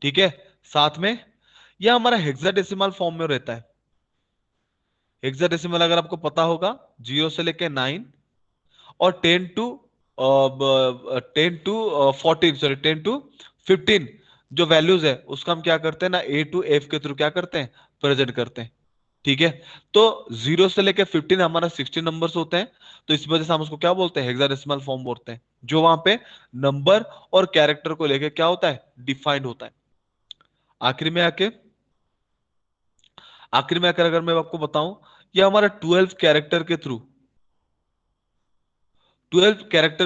A: ठीक है, साथ में यह हमारा हेक्साडेसिमल फॉर्म में रहता है। हेक्साडेसिमल अगर आपको पता होगा, 0 से लेके 9 और 10 टू 15, जो वैल्यूज है उसका हम क्या करते हैं ना, ए टू एफ के थ्रू क्या करते हैं, प्रेजेंट करते हैं। ठीक है, तो 0 से लेके 15 हमारा 16 नंबर्स होते हैं। तो इस वजह से हम उसको क्या बोलते हैं, हेक्साडेसिमल फॉर्म बोलते हैं, जो वहां पे नंबर और कैरेक्टर को लेके क्या होता है, डिफाइंड होता है। आखिर में आके आखिर में आकर अगर मैं आपको बताऊं, ये हमारा 12 कैरेक्टर्स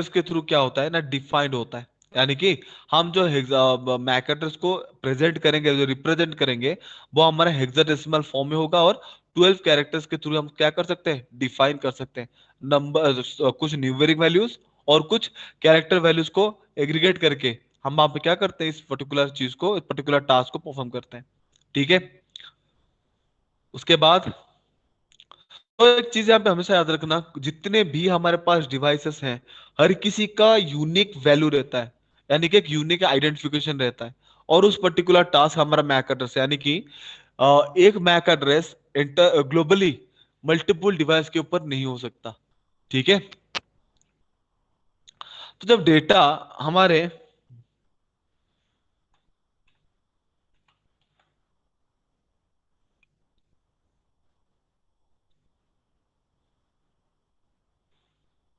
A: के थ्रू क्या होता है ना, डिफाइंड होता है। यानी कि हम जो मैक एड्रेस को प्रेजेंट करेंगे, जो रिप्रेजेंट करेंगे, वो हमारा हेक्साडेसिमल फॉर्म में होगा, और 12 कैरेक्टर्स के थ्रू हम क्या कर सकते हैं, डिफाइन कर सकते हैं नंबर, कुछ न्यूमेरिक वैल्यूज और कुछ कैरेक्टर वैल्यूज को एग्रीगेट करके हम वहां पे क्या करते हैं, इस पर्टिकुलर चीज को, इस पर्टिकुलर टास्क को परफॉर्म करते हैं। ठीक है। उसके बाद तो एक चीज यहाँ पे हमेशा याद रखना, जितने भी हमारे पास डिवाइसेस हैं, हर किसी का यूनिक वैल्यू रहता है, यानी कि एक यूनिक आइडेंटिफिकेशन रहता है। और उस पर्टिकुलर टास्क हमारा मैक एड्रेस, यानी कि एक MAC address inter globally multiple device के ऊपर नहीं हो सकता। ठीक है। तो जब डेटा हमारे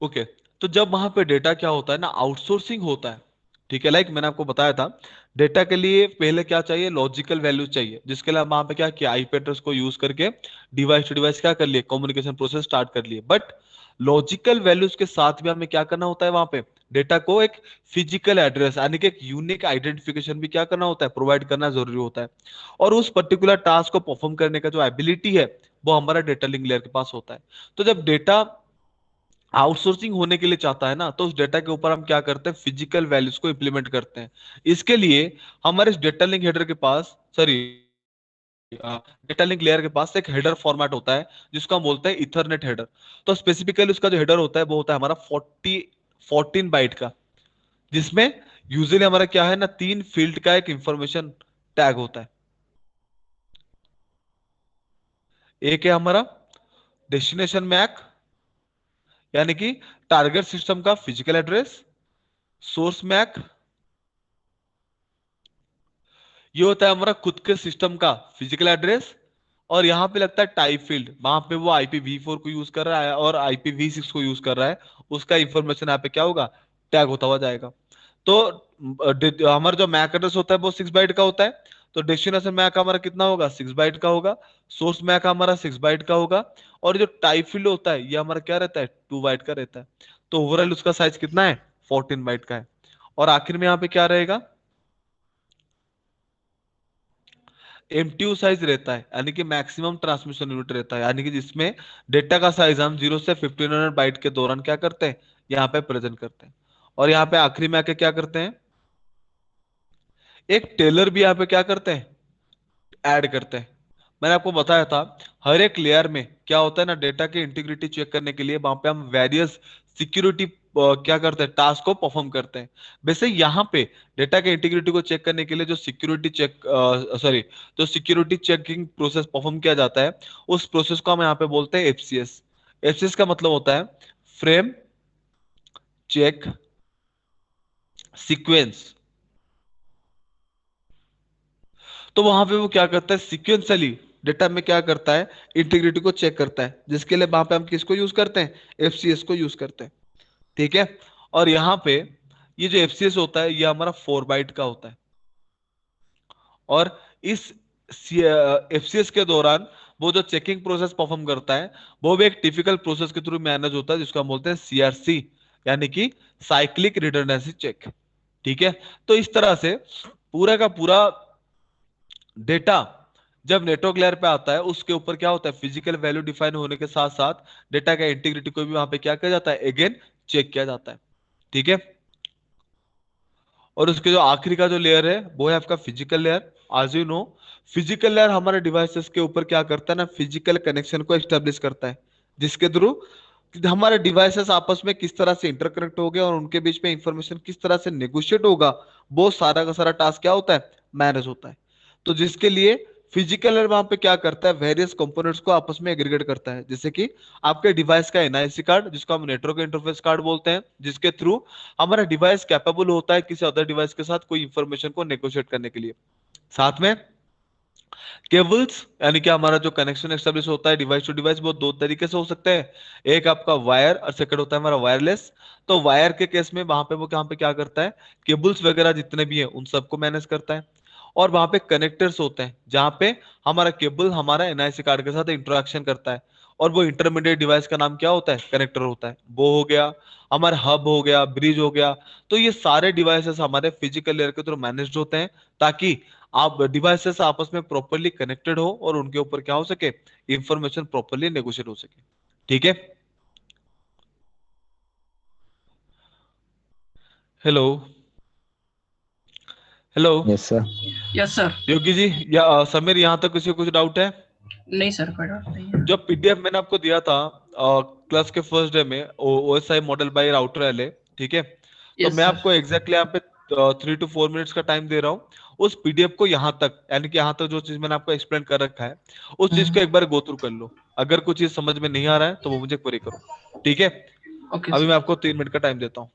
A: ओके, तो जब वहां पे डेटा क्या होता है ना, आउटसोर्सिंग होता है। ठीक है, लाइक मैंने आपको बताया था, डेटा के लिए पहले क्या चाहिए, लॉजिकल वैल्यू चाहिए, जिसके लिए हम वहां पे क्या किया, आईपी एड्रेस को यूज करके डिवाइस टू डिवाइस क्या कर लिए, कम्युनिकेशन प्रोसेस स्टार्ट कर लिए। बट लॉजिकल वैल्यूज के साथ भी हमें क्या करना होता है, वहां पे डेटा को एक फिजिकल एड्रेस यानी कि एक यूनिक आइडेंटिफिकेशन भी क्या करना होता है, प्रोवाइड करना जरूरी होता है। और उस पर्टिकुलर टास्क को परफॉर्म करने का जो एबिलिटी है, वो हमारा डेटा लिंक लेयर के पास होता है। तो जब डेटा आउटसोर्सिंग होने के लिए चाहता है ना, तो उस डेटा के ऊपर हम क्या करते हैं, फिजिकल वैल्यूज को इंप्लीमेंट करते हैं। इसके लिए हमारे इस डेटा लिंक हेडर के पास, सॉरी, डेटा लिंक लेयर के पास एक हेडर फॉर्मेट होता है, जिसको हम बोलते हैं इथरनेट हेडर। तो स्पेसिफिकली उसका जो हेडर होता है, वो होता है हमारा 14 बाइट का, जिसमें यूजुअली हमारा क्या है ना, 3 फील्ड का एक इंफॉर्मेशन टैग होता है। एक है हमारा डेस्टिनेशन मैक, यानी कि टारगेट सिस्टम का फिजिकल एड्रेस। सोर्स मैक, ये होता है हमारा खुद के सिस्टम का फिजिकल एड्रेस। और यहाँ पे लगता है टाइप फील्ड, वहां पे वो IPv4 को यूज कर रहा है और IPv6 को यूज कर रहा है, उसका इंफॉर्मेशन यहाँ पे क्या होगा, टैग होता हुआ जाएगा। तो हमारा जो मैक एड्रेस होता है वो 6 बाइट का होता है। तो डेस्टिनेशन मैक हमारा कितना होगा, 6 बाइट का होगा। सोर्स मैक हमारा 6 बाइट का होगा। और जो टाइप फील्ड होता है, ये हमारा क्या रहता है, 2 बाइट का रहता है। तो ओवरऑल उसका साइज कितना है, 14 बाइट का है। और आखिर में यहाँ पे क्या रहेगा, एमटीयू साइज रहता है, यानी कि मैक्सिमम ट्रांसमिशन यूनिट रहता है, यानी कि जिसमें डेटा का साइज हम 0 से 1500 बाइट के दौरान क्या करते हैं, यहाँ पे प्रेजेंट करते हैं। और यहाँ पे आखिरी में आके क्या करते हैं, एक टेलर भी यहाँ पे क्या करते हैं, ऐड करते हैं। मैंने आपको बताया था, हर एक लेयर में क्या होता है ना, डेटा की इंटीग्रिटी चेक करने के लिए वहां पे हम वेरियस सिक्योरिटी क्या करते हैं, टास्क को परफॉर्म करते हैं। वैसे यहाँ पे डेटा के इंटीग्रिटी को चेक करने के लिए जो सिक्योरिटी चेक, सॉरी, जो सिक्योरिटी चेकिंग प्रोसेस परफॉर्म किया जाता है, उस प्रोसेस को हम यहाँ पे बोलते हैं एफसीएस। एफसीएस का मतलब होता है फ्रेम चेक सीक्वेंस। तो वहां पे वो क्या करता है, सिक्वेंसली डेटा में क्या करता है, इंटीग्रिटी को चेक करता है, जिसके लिए वहां पे हम किसको यूज करते हैं, एफसीएस को यूज करते हैं। ठीक है। और यहाँ पे ये जो एफसीएस होता है, ये हमारा 4 बाइट का होता है। और इस एफसीएस के दौरान वो जो चेकिंग प्रोसेस परफॉर्म करता है, वो भी एक टिपिकल प्रोसेस के थ्रू मैनेज होता है, जिसको हम बोलते हैं सीआरसी, यानी कि साइक्लिक रिडंडेंसी चेक। ठीक है। तो इस तरह से पूरा का पूरा डेटा जब नेटवर्क लेयर पे आता है, उसके ऊपर क्या होता है, फिजिकल वैल्यू डिफाइन होने के साथ साथ डेटा का इंटीग्रिटी को भी वहां पे क्या किया जाता है, अगेन चेक किया जाता है। ठीक है। और उसके जो आखिरी का जो लेयर है, वो है आपका फिजिकल लेयर। आज यू नो, फिजिकल लेयर हमारे डिवाइसेस के ऊपर क्या करता है ना, फिजिकल कनेक्शन को एस्टेब्लिश करता है, जिसके थ्रू हमारे डिवाइसेस आपस में किस तरह से इंटरकनेक्ट हो गए और उनके बीच में इंफॉर्मेशन किस तरह से नेगोशिएट होगा, वो सारा का सारा टास्क क्या होता है, मैनेज होता है। तो जिसके लिए फिजिकल लेयर वहां पे क्या करता है, वेरियस कंपोनेंट्स को आपस में एग्रीगेट करता है, जैसे कि आपके डिवाइस का एनआईसी कार्ड, जिसको हम नेटवर्क इंटरफेस कार्ड बोलते हैं, जिसके थ्रू हमारा डिवाइस कैपेबल होता है किसी अदर डिवाइस के साथ कोई इंफॉर्मेशन को नेगोशिएट करने के लिए। साथ में केबल्स, यानी कि हमारा जो कनेक्शन एस्टेब्लिश होता है डिवाइस टू डिवाइस, वो दो तरीके से हो सकते हैं। एक आपका वायर और सेकंड होता है हमारा वायरलेस। तो वायर के केस में वहां पे वो कहाँ पे क्या करता है, केबल्स वगैरह जितने भी हैं उन सबको मैनेज करता है। और वहां पे कनेक्टर्स होते हैं, जहां पे हमारा केबल हमारा एनआईसी कार्ड के साथ इंटरेक्शन करता है। और वो इंटरमीडिएट डिवाइस का नाम क्या होता है, कनेक्टर होता है। वो हो गया हमारा हब, हो गया ब्रिज, हो गया। तो ये सारे डिवाइसेस हमारे फिजिकल लेयर के थ्रू मैनेज्ड होते हैं, ताकि आप डिवाइसेस आपस में प्रॉपरली कनेक्टेड हो और उनके ऊपर क्या हो सके, इंफॉर्मेशन प्रॉपरली नेगोशिएट हो सके। ठीक है। Hello. Hello.
B: Yes sir.
C: Yes sir.
A: Yogi ji या समीर, यहाँ तक किसी को कुछ डाउट है?
C: नहीं सर, कोई डाउट नहीं है।
A: जो पीडीएफ मैंने आपको दिया था क्लास के फर्स्ट डे में, ओएसआई मॉडल बाय राउटर एले, ठीक है? तो
C: यस
A: मैं
C: सर।
A: आपको एग्जैक्टली यहाँ पे 3 to 4 मिनट्स का टाइम दे रहा हूँ। उस पीडीएफ को यहाँ तक, यानी कि यहाँ तक जो चीज मैंने आपको एक्सप्लेन कर रखा है, उस चीज को
C: हम्म।
A: एक बार गो थ्रू कर लो। अगर कुछ चीज समझ में नहीं आ रहा है तो वो मुझे क्वेरी करो, ठीक है?
C: ओके
A: अभी मैं
C: सर।
A: आपको 3 मिनट का टाइम देता हूँ।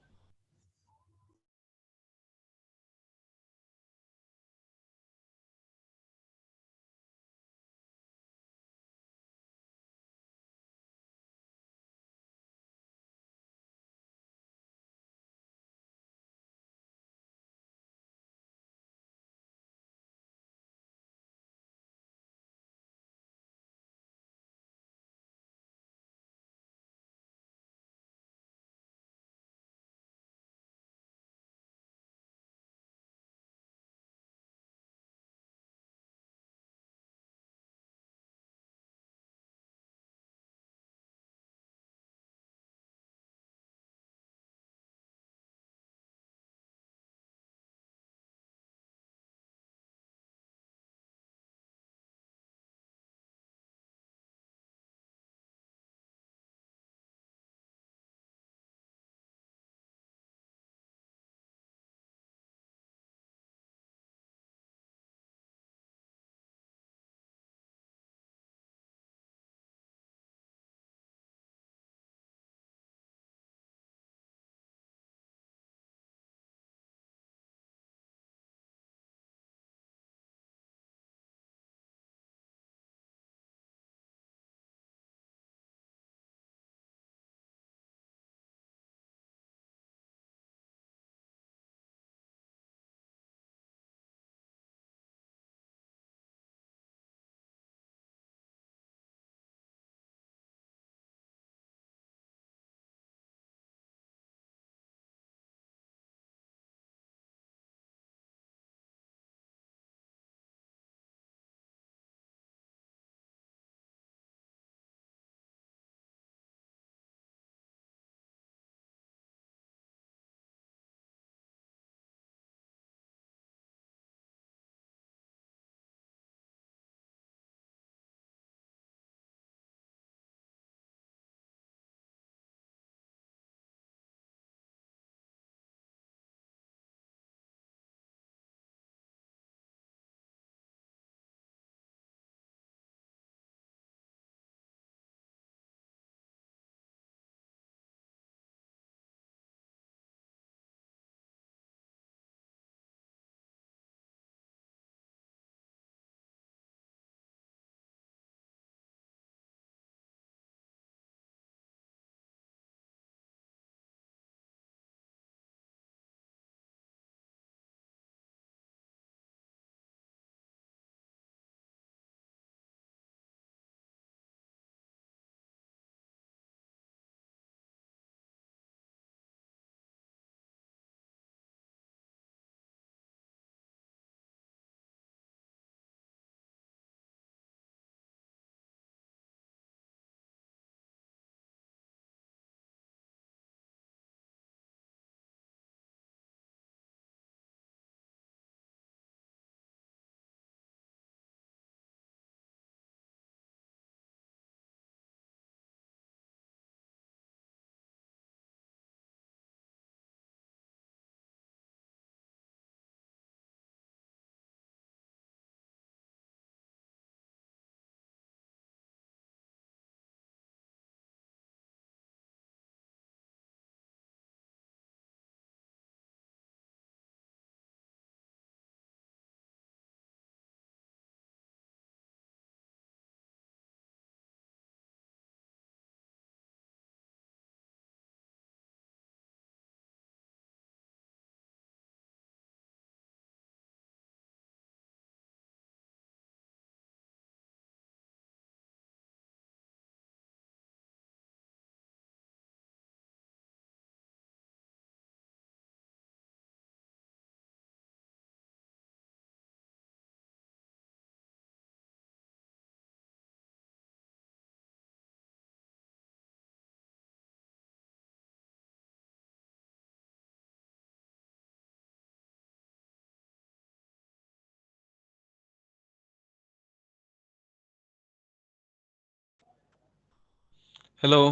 A: Hello.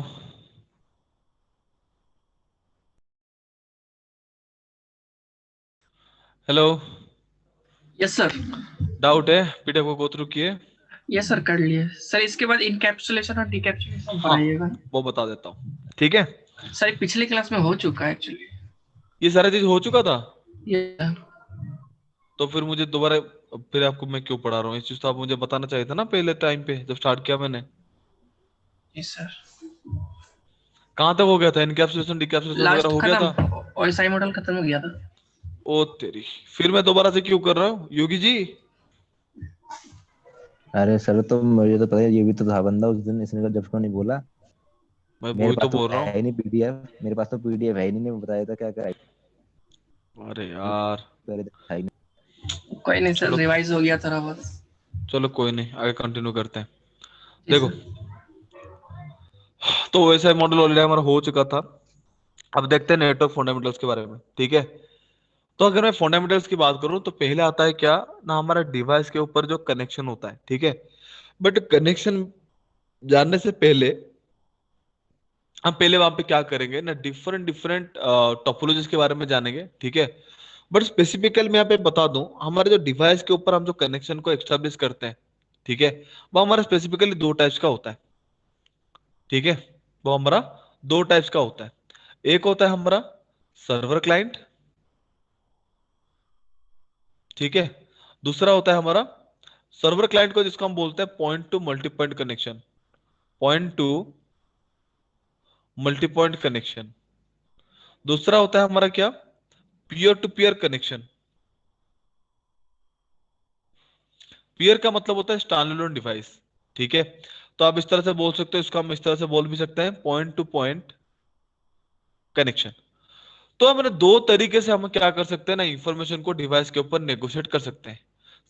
A: Hello.
C: Yes sir.
A: Doubt है पीडीएफ को गो थ्रू किए?
C: यस सर, कर लिए सर। इसके बाद इनकैप्सुलेशन और डिकैप्सुलेशन
A: हाँ,
C: पढ़ाइएगा।
A: वो बता देता हूँ। ठीक है,
C: सर ये पिछले क्लास में हो चुका है एक्चुअली।
A: ये सारा चीज हो चुका था।
C: ये
A: तो फिर मुझे दोबारा, फिर आपको मैं क्यों पढ़ा रहा हूँ? इस चीज तो आप मुझे बताना चाहिए था ना पहले टाइम पे जब स्टार्ट किया मैंने।
C: जी सर।
A: कहाँ तक हो गया था? इनकैप्सुलेशन डिकैप्सुलेशन वगैरह
C: लास्ट
A: हो गया था?
C: खत्म, ओएसआई मॉडल खत्म हो गया था।
A: ओ तेरी, फिर मैं दोबारा से क्यों कर रहा हूँ योगी जी?
B: अरे सर, तो मुझे तो पता है, ये भी तो था बंदा उस दिन, इसने जब उसको नहीं बोला।
A: मैं
B: मेरे
A: वही तो
B: पास तो
A: बोल रहा
B: है
A: हूँ।
B: ही नहीं पीडीएफ, मेरे पास तो पीडीएफ है ही नहीं, मैं बताया था क्या क्या है।
A: अरे यार।
B: पहले था ही नहीं।
C: कोई नहीं सर,
A: चलो,
C: रिवाइज हो गया थोड़ा बहुत।
A: चलो कोई नहीं, आगे कंटिन्यू करते हैं।
C: जी
A: देखो,
C: सर।
A: तो वैसा मॉडल ऑलरेडी हमारा हो चुका था। अब देखते हैं नेटवर्क फंडामेंटल्स के बारे में। ठीक है, तो अगर मैं फंडामेंटल्स की बात करूं तो पहले आता है क्या ना, हमारा डिवाइस के ऊपर जो कनेक्शन होता है। ठीक है, बट कनेक्शन जानने से पहले हम पहले वहां पे क्या करेंगे ना, डिफरेंट डिफरेंट टोपोलॉजीज के बारे में जानेंगे। ठीक है, बट स्पेसिफिकली मैं यहाँ पे बता दूं, हमारे जो डिवाइस के ऊपर हम जो कनेक्शन को एक्स्टेब्लिश करते हैं, ठीक है, वो हमारा स्पेसिफिकली दो टाइप्स का होता है। ठीक है, वो हमारा दो टाइप्स का होता है। एक होता है हमारा सर्वर क्लाइंट, ठीक है। दूसरा होता है हमारा सर्वर क्लाइंट को जिसको हम बोलते हैं point to multi point connection, point to multi point connection. दूसरा होता है हमारा क्या, peer to peer connection. Peer का मतलब होता है स्टैंडअलोन डिवाइस। ठीक है, तो आप इस तरह से बोल सकते हो, इसको हम इस तरह से बोल भी सकते हैं, पॉइंट टू पॉइंट कनेक्शन। तो हमने दो तरीके से हम क्या कर सकते हैं ना, इंफॉर्मेशन को डिवाइस के ऊपर नेगोशिएट कर सकते हैं।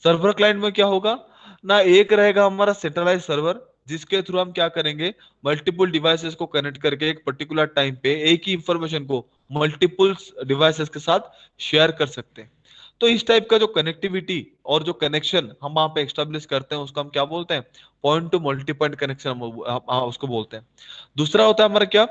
A: सर्वर क्लाइंट में क्या होगा ना, एक रहेगा हमारा सेंट्रलाइज सर्वर, जिसके थ्रू हम क्या करेंगे, मल्टीपल डिवाइसेस को कनेक्ट करके एक पर्टिकुलर टाइम पे एक ही इंफॉर्मेशन को मल्टीपल डिवाइसेस के साथ शेयर कर सकते हैं। तो इस टाइप का जो कनेक्टिविटी और जो कनेक्शन हम वहां पे एक्स्टेब्लिश करते हैं, उसको हम क्या बोलते हैं, point to multi point connection हम उसको बोलते हैं। दूसरा होता है हमारा क्या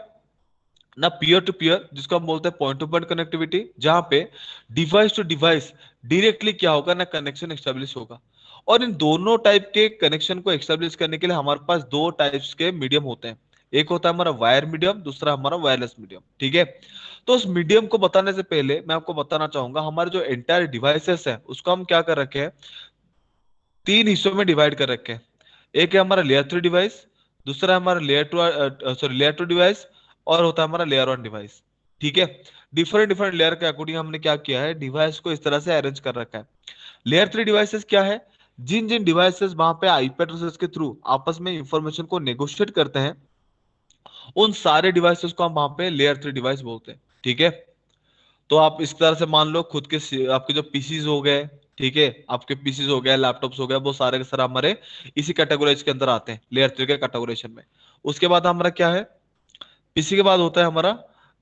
A: ना, पीयर टू पीयर, जिसको हम बोलते हैं पॉइंट टू पॉइंट कनेक्टिविटी, जहां पे डिवाइस टू डिवाइस डायरेक्टली क्या होगा ना, कनेक्शन एस्टेब्लिश होगा। और इन दोनों टाइप के कनेक्शन को एस्टेब्लिश करने के लिए हमारे पास दो टाइप्स के मीडियम होते हैं। एक होता है हमारा वायर मीडियम, दूसरा हमारा वायरलेस मीडियम। ठीक है, तो उस मीडियम को बताने से पहले मैं आपको बताना चाहूंगा, हमारे जो एंटायर डिवाइसेस है उसको हम क्या कर रखे हैं, तीन हिस्सों में डिवाइड कर रखे हैं। एक है हमारा लेयर थ्री डिवाइस, दूसरा है हमारा layer two, sorry layer two device, और होता है हमारा लेयर वन डिवाइस। ठीक है, डिफरेंट डिफरेंट लेयर के अकॉर्डिंग हमने क्या किया है, डिवाइस को इस तरह से अरेंज कर रखा है। लेयर थ्री डिवाइसेस क्या है, जिन जिन डिवाइसेस वहां पे आईपी एड्रेसेस के थ्रू आपस में इंफॉर्मेशन को नेगोशिएट करते हैं, उन सारे डिवाइसेस को हम वहां पे लेयर थ्री डिवाइस बोलते हैं। ठीक है, तो आप इस तरह से मान लो खुद के आपके जो पीसीज हो गए, ठीक है, आपके पीसीज हो गए, लैपटॉप्स हो गए, वो सारे के सारे हमारे इसी कैटेगोराइज के अंदर आते हैं, लेयर थ्री के कैटेगोराइजेशन में। उसके बाद हमारा क्या है, पीसी के बाद होता है हमारा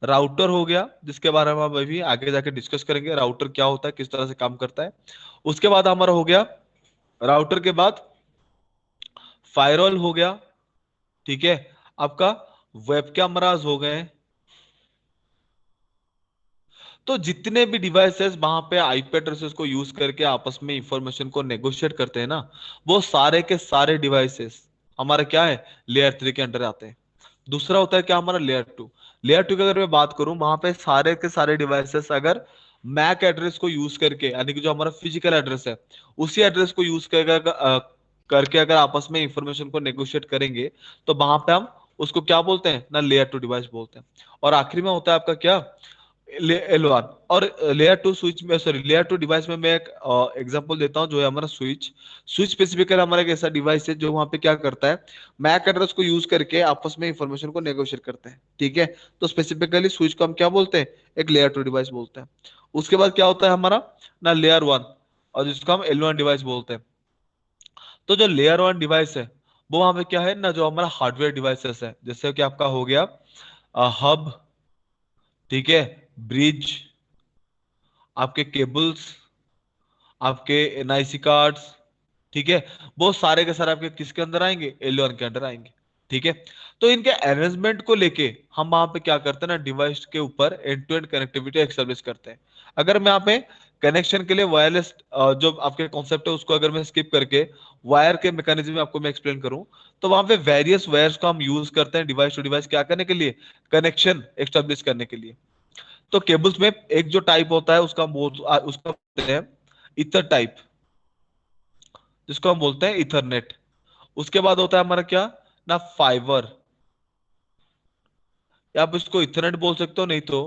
A: राउटर हो गया, जिसके बारे में हम अभी आगे जाके डिस्कस करेंगे, राउटर क्या होता है, किस तरह से काम करता है। उसके बाद हमारा हो गया, राउटर के बाद फायरवॉल हो गया। ठीक है, आपका वेब कैमराज हो गए। तो जितने भी डिवाइसेस वहां पे आईपी एड्रेसेस को यूज करके आपस में इंफॉर्मेशन को नेगोशिएट करते हैं ना, वो सारे के सारे डिवाइसेस हमारा क्या है, लेयर थ्री के अंडर आते हैं। दूसरा होता है क्या हमारा लेयर टू। लेयर टू की अगर मैं बात करूं, वहां पे सारे के सारे डिवाइसेस अगर मैक एड्रेस को यूज करके, यानी कि जो हमारा फिजिकल एड्रेस है, उसी एड्रेस को यूज करके अगर आपस में इंफॉर्मेशन को नेगोशिएट करेंगे, तो वहां पे हम उसको क्या बोलते हैं ना, लेयर टू डिवाइस बोलते हैं। और आखिरी में होता है आपका क्या, L1। और लेयर टू स्विच में, सॉरी लेयर टू डिवाइस में मैं एक एग्जांपल देता हूं, जो है हमारा स्विच। स्विच स्पेसिफिकली हमारा एक ऐसा डिवाइस है जो वहां पे क्या करता है, मैक एड्रेस को यूज करके आपस में इंफॉर्मेशन को नेगोशिएट करते हैं। ठीक है, तो स्पेसिफिकली स्विच को हम क्या बोलते हैं, एक लेयर टू डिवाइस बोलते हैं। उसके बाद क्या होता है हमारा ना, लेयर वन, और जिसको हम L1 डिवाइस बोलते हैं। तो जो लेयर वन डिवाइस है, वो वहां पे क्या है ना, जो हमारा हार्डवेयर डिवाइसेस है, जैसे कि आपका हो गया हब, ठीक है, ब्रिज, आपके केबल्स, आपके एनआईसी कार्ड्स, ठीक है, वो सारे के सारे आपके किसके अंदर आएंगे, L1 के अंदर आएंगे। ठीक है। तो इनके अरेंजमेंट को लेके हम वहां पे क्या करते हैं ना, डिवाइस के ऊपर end to end connectivity establish करते हैं। अगर मैं यहाँ पे कनेक्शन के लिए वायरलेस जो आपके कॉन्सेप्ट है उसको अगर मैं स्किप करके वायर के मैकेनिज्म आपको मैं एक्सप्लेन करूं, तो वहां पे वेरियस वायर्स को हम यूज करते हैं डिवाइस टू डिवाइस क्या करने के लिए, कनेक्शन एस्टेब्लिश करने के लिए। तो केबल्स में एक जो टाइप होता है उसका बोलते हैं इथर टाइप, जिसको हम बोलते हैं इथरनेट। उसके बाद होता है हमारा क्या ना, फाइबर, या आप इसको इथरनेट बोल सकते हो, नहीं तो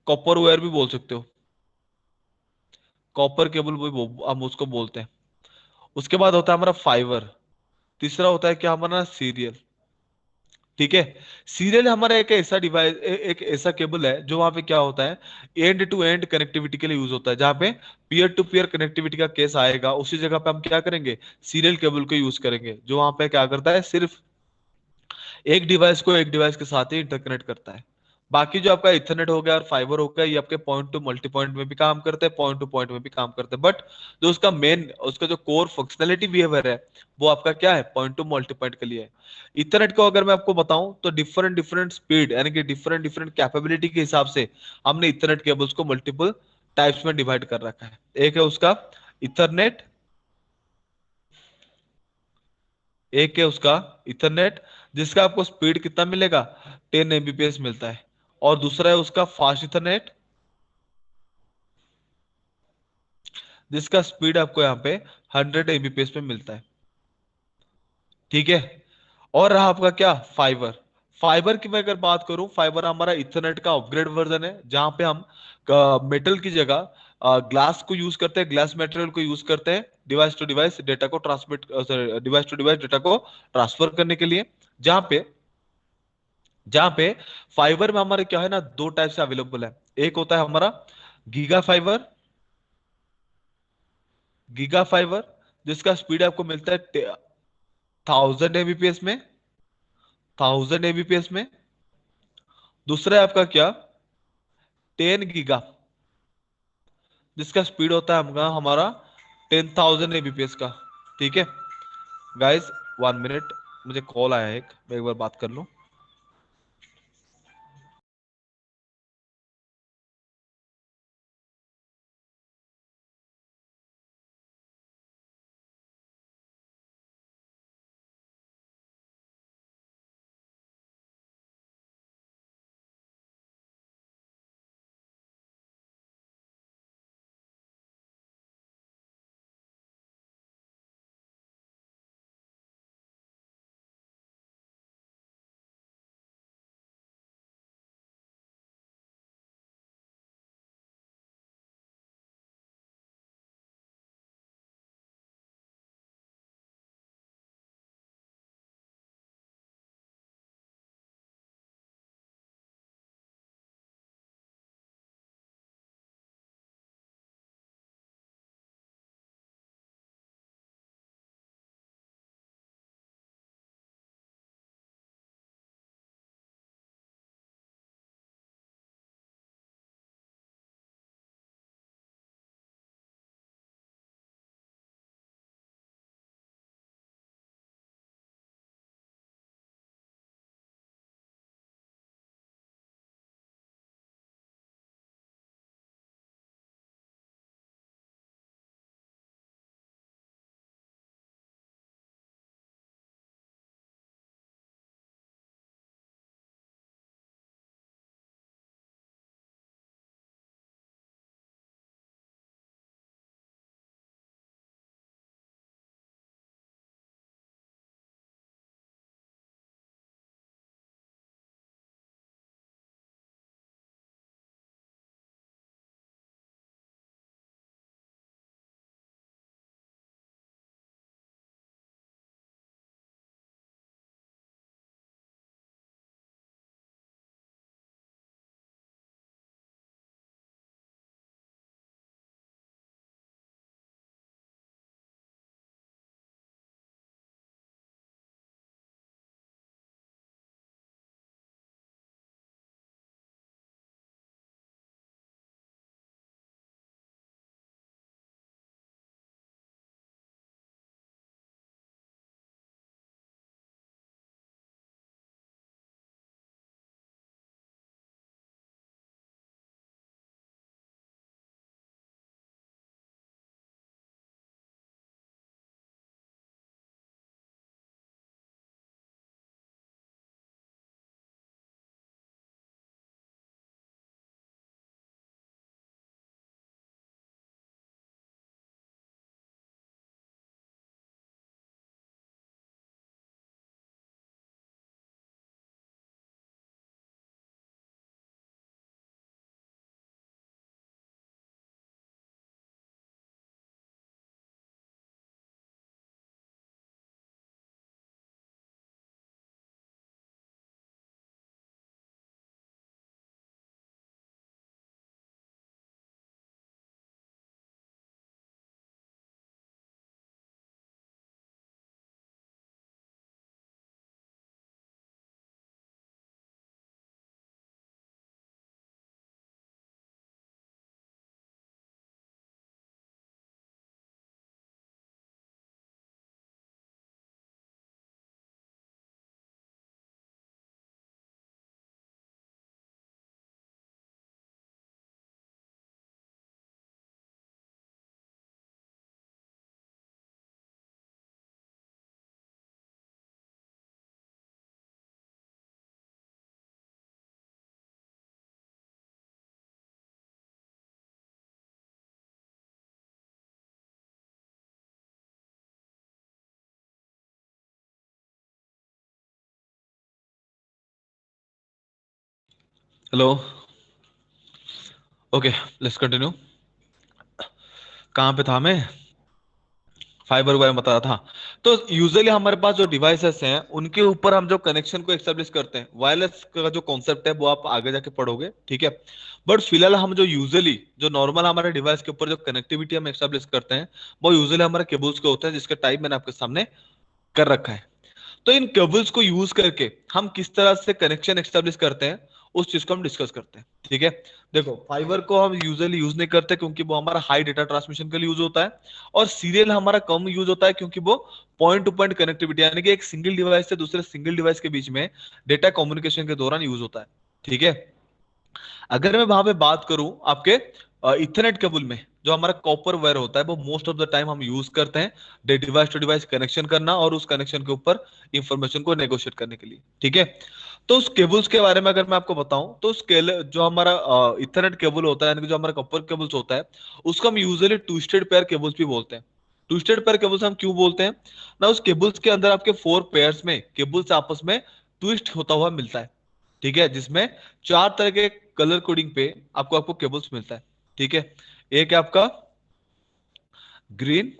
A: कॉपर वायर भी बोल सकते हो, कॉपर केबल भी हम उसको बोलते हैं। उसके बाद होता है हमारा फाइबर। तीसरा होता है क्या हमारा, सीरियल। ठीक है। सीरियल हमारा एक ऐसा डिवाइस, एक ऐसा केबल है जो वहां पे क्या होता है, एंड टू एंड कनेक्टिविटी के लिए यूज होता है। जहां पे पीयर टू पीयर कनेक्टिविटी का केस आएगा उसी जगह पे हम क्या करेंगे, सीरियल केबल को यूज करेंगे, जो वहां पे क्या करता है, सिर्फ एक डिवाइस को एक डिवाइस के साथ ही इंटरकनेक्ट करता है। बाकी जो आपका इथरनेट हो गया और फाइबर हो गया, ये आपके पॉइंट टू मल्टी पॉइंट में भी काम करते हैं, पॉइंट टू पॉइंट में भी काम करते हैं, बट जो उसका मेन, उसका जो कोर फंक्शनैलिटी बिहेवियर है, वो आपका क्या है, पॉइंट टू मल्टी पॉइंट के लिए है। इथरनेट को अगर मैं आपको बताऊं तो डिफरेंट डिफरेंट स्पीड यानी कि डिफरेंट डिफरेंट कैपेबिलिटी के हिसाब से हमने इथरनेट केबल्स को मल्टीपल टाइप्स में डिवाइड कर रखा है। एक है उसका इथरनेट, एक है उसका इथरनेट जिसका आपको स्पीड कितना मिलेगा, 10 Mbps मिलता है। और दूसरा है उसका फास्ट इथरनेट, जिसका स्पीड आपको यहाँ पे 100 Mbps में मिलता है। ठीक है। और रहा आपका क्या, फाइबर। फाइबर की मैं अगर बात करूं, फाइबर हमारा इथरनेट का अपग्रेड वर्जन है, जहां पे हम मेटल की जगह ग्लास को यूज करते हैं, ग्लास मटेरियल को यूज करते हैं डिवाइस टू डिवाइस डेटा को transmit, device to device data को ट्रांसफर करने के लिए। जहां पे जहां पे फाइबर में हमारे क्या है ना, दो टाइप से अवेलेबल है। एक होता है हमारा गीगा फाइबर, गीगा फाइबर जिसका स्पीड आपको मिलता है 1000 Mbps में, 1000 Mbps में। दूसरा है आपका क्या, 10 गीगा, जिसका स्पीड होता है हमारा हमारा 10,000 Mbps का। ठीक है गाइस, 1 मिनट, मुझे कॉल आया है एक, मैं एक बार बात कर लूं। Hello, okay, let's continue. कहाँ पे था मैं? फाइबर के बारे में बता रहा था। तो यूजुअली हमारे पास जो डिवाइसेस हैं उनके ऊपर हम जो कनेक्शन को एस्टेब्लिश करते हैं, वायरलेस का जो कॉन्सेप्ट है वो आप आगे जाके पढ़ोगे, ठीक है। बट फिलहाल हम जो यूजुअली जो नॉर्मल हमारे डिवाइस के ऊपर जो कनेक्टिविटी हम एस्टेब्लिश करते हैं वो यूजुअली हमारे केबल्स के होते हैं, जिसका टाइप मैंने आपके सामने कर रखा है। तो इन केबल्स को यूज करके हम किस तरह से कनेक्शन एस्टेब्लिश करते हैं उस चीज को हम डिस्कस करते हैं, ठीक है। देखो, फाइबर को हम यूजुअली यूज नहीं करते क्योंकि वो हमारा हाई डेटा ट्रांसमिशन के लिए यूज होता है, और सीरियल हमारा कम यूज होता है क्योंकि वो पॉइंट टू पॉइंट कनेक्टिविटी, यानी कि एक सिंगल डिवाइस से दूसरे सिंगल डिवाइस के बीच में डेटा कम्युनिकेशन के दौरान यूज होता है, ठीक है। अगर मैं वहां पे बात करूं आपके इथरनेट केबल में, जो हमारा कॉपर वायर होता है वो मोस्ट ऑफ द टाइम हम यूज करते हैं डिवाइस टू डिवाइस कनेक्शन करना और उस कनेक्शन के ऊपर इंफॉर्मेशन को नेगोशिएट करने के लिए, ठीक है। तो उस केबल्स के बारे में अगर मैं आपको बताऊं तो जो हमारा इथरनेट केबल होता है, यानी कि जो हमारा कॉपर केबल्स होता है, उसको हम यूजुअली ट्विस्टेड पेयर केबल्स भी बोलते हैं। ट्विस्टेड पेयर केबल्स हम क्यों बोलते हैं ना, उस केबल्स के अंदर आपके 4 पेयर्स में केबल्स आपस में ट्विस्ट होता हुआ मिलता है, ठीक है, जिसमें 4 तरह के कलर कोडिंग पे आपको आपको केबल्स मिलता है, ठीक है। एक है आपका ग्रीन,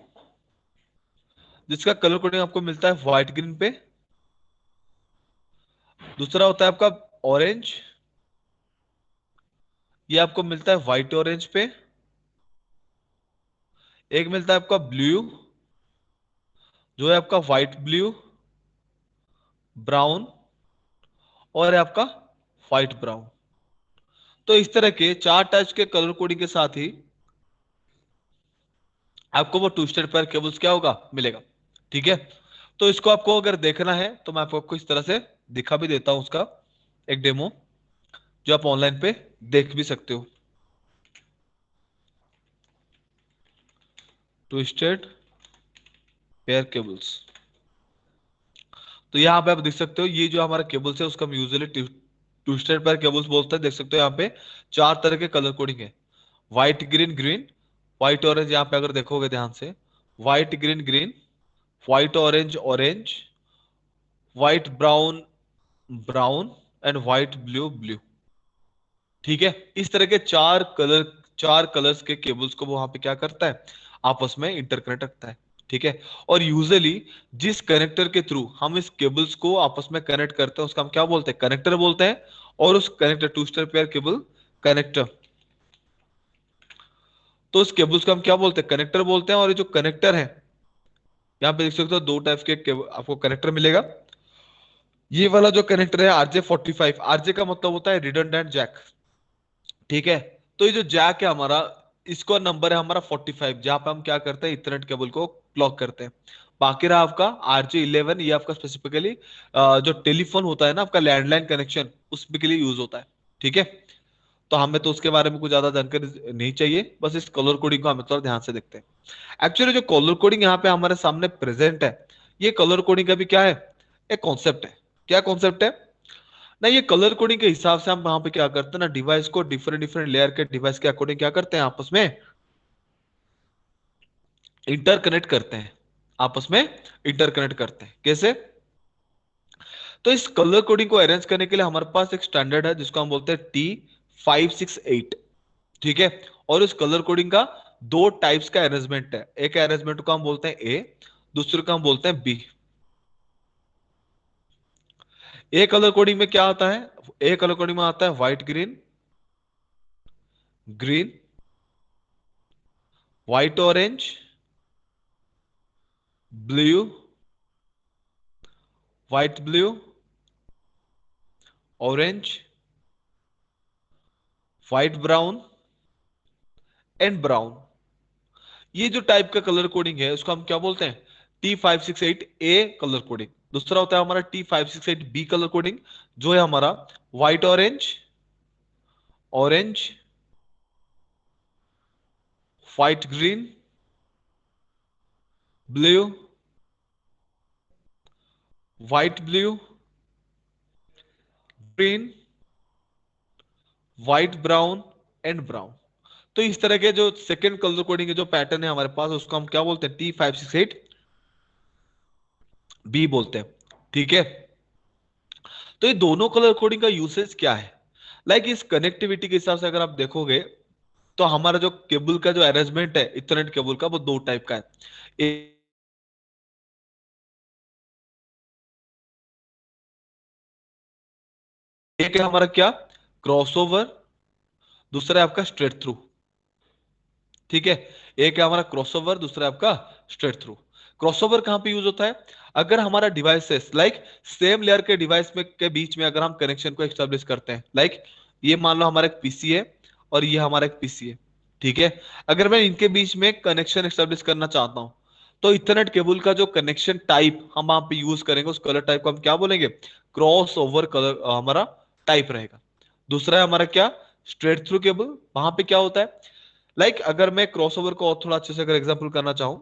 A: जिसका कलर कोडिंग आपको मिलता है व्हाइट ग्रीन पे। दूसरा होता है आपका ऑरेंज, ये आपको मिलता है व्हाइट ऑरेंज पे। एक मिलता है आपका ब्लू, जो है आपका व्हाइट ब्लू, ब्राउन, और है आपका व्हाइट ब्राउन। तो इस तरह के 4 टाइप्स के कलर कोडिंग के साथ ही आपको वो ट्विस्टेड पेयर केबल्स क्या होगा, मिलेगा, ठीक है। तो इसको आपको अगर देखना है तो मैं आपको इस तरह से दिखा भी देता हूं उसका एक डेमो, जो आप ऑनलाइन पे देख भी सकते हो। ट्विस्टेड पेयर केबल्स, तो यहाँ पे आप देख सकते हो ये जो हमारा केबल्स है उसका हम यूजुअली ट्विस्टेड पेयर केबल्स बोलते हैं। देख सकते हो यहाँ पे 4 तरह के कलर कोडिंग है, white green green, white orange, यहाँ पे अगर देखोगे ध्यान से, white green green, white orange orange, white brown brown, and white blue blue, ठीक है। इस तरह के 4 कलर्स के केबल्स को वो वहां पे क्या करता है, आपस में इंटरकनेक्ट रखता है, ठीक है। और यूजुअली जिस कनेक्टर के थ्रू हम इस केबल्स को आपस में कनेक्ट करते हैं उसका हम क्या बोलते हैं, कनेक्टर बोलते हैं। और उस connector twister pair cable connector, तो उस केबल्स को हम क्या बोलते हैं, कनेक्टर बोलते हैं। और ये जो कनेक्टर है, यहाँ पे देख सकते हो 2 टाइप्स के आपको कनेक्टर मिलेगा। ये वाला जो कनेक्टर है RJ45, आरजे का मतलब होता है रिडंडेंट जैक, ठीक है। तो ये जो जैक है हमारा, इसको नंबर है हमारा 45, जहां पे हम क्या करते हैं, इथरनेट केबल को क्लॉक करते हैं। बाकी रहा आपका RJ11, ये आपका स्पेसिफिकली जो टेलीफोन होता है ना आपका, लैंडलाइन कनेक्शन, उसके लिए यूज होता है, ठीक है। तो हमें तो उसके बारे में कुछ ज्यादा जानकारी नहीं चाहिए, बस इस कलर कोडिंग को हमें थोड़ा ध्यान से देखते हैं। एक्चुअली जो कलर कोडिंग यहाँ पे हमारे सामने प्रेजेंट है, ये कलर कोडिंग का भी क्या है, एक कॉन्सेप्ट है। क्या कॉन्सेप्ट है ना, ये कलर कोडिंग के हिसाब से हम वहां पे क्या करते हैं ना, डिवाइस को डिफरेंट डिफरेंट लेयर के डिवाइस के अकॉर्डिंग क्या करते हैं, आपस में इंटरकनेक्ट करते हैं, आपस में इंटरकनेक्ट करते हैं। कैसे? तो इस कलर कोडिंग को अरेंज करने के लिए हमारे पास एक स्टैंडर्ड है जिसको हम बोलते हैं T568, ठीक है। और इस कलर कोडिंग का 2 टाइप्स का अरेंजमेंट है, एक अरेंजमेंट को हम बोलते हैं ए, दूसरे को हम बोलते हैं बी। ए कलर कोडिंग में क्या आता है, ए कलर कोडिंग में आता है white green, green, white orange, blue, white blue, orange, white brown, and brown. ये जो टाइप का कलर कोडिंग है उसको हम क्या बोलते हैं, T568 ए कलर कोडिंग। दूसरा होता है हमारा T568 बी कलर कोडिंग, जो है हमारा white orange, orange, white green, blue, white blue, green, white brown, and brown. तो इस तरह के जो सेकेंड कलर कोडिंग के जो पैटर्न है हमारे पास, उसको हम क्या बोलते हैं, T568 बी बोलते हैं, ठीक है। तो ये दोनों कलर कोडिंग का यूसेज क्या है लाइक इस कनेक्टिविटी के हिसाब से अगर आप देखोगे तो हमारा जो केबल का जो अरेंजमेंट है इथरनेट केबल का, वो दो टाइप का है। एक है हमारा क्या, क्रॉसओवर, दूसरा है आपका स्ट्रेट थ्रू। ठीक है, एक है हमारा क्रॉसओवर, दूसरा है आपका स्ट्रेट थ्रू। क्रॉसओवर कहां पे यूज होता है, अगर हमारा डिवाइसेस लाइक सेम लेयर के डिवाइस में के बीच में अगर हम कनेक्शन को एस्टेब्लिश करते हैं, लाइक ये मान लो हमारा एक पीसी है और ये हमारा एक पीसी है। ठीक है, अगर मैं इनके बीच में कनेक्शन एस्टेब्लिश करना चाहता हूं तो इथरनेट केबल का जो कनेक्शन टाइप हम वहां पे यूज करेंगे, उस कलर टाइप को हम क्या बोलेंगे, क्रॉस ओवर कलर हमारा टाइप रहेगा। दूसरा है हमारा क्या, स्ट्रेट थ्रू केबल। वहां पे क्या होता है, अगर मैं क्रॉसओवर को और थोड़ा अच्छे से अगर एग्जांपल करना चाहूं,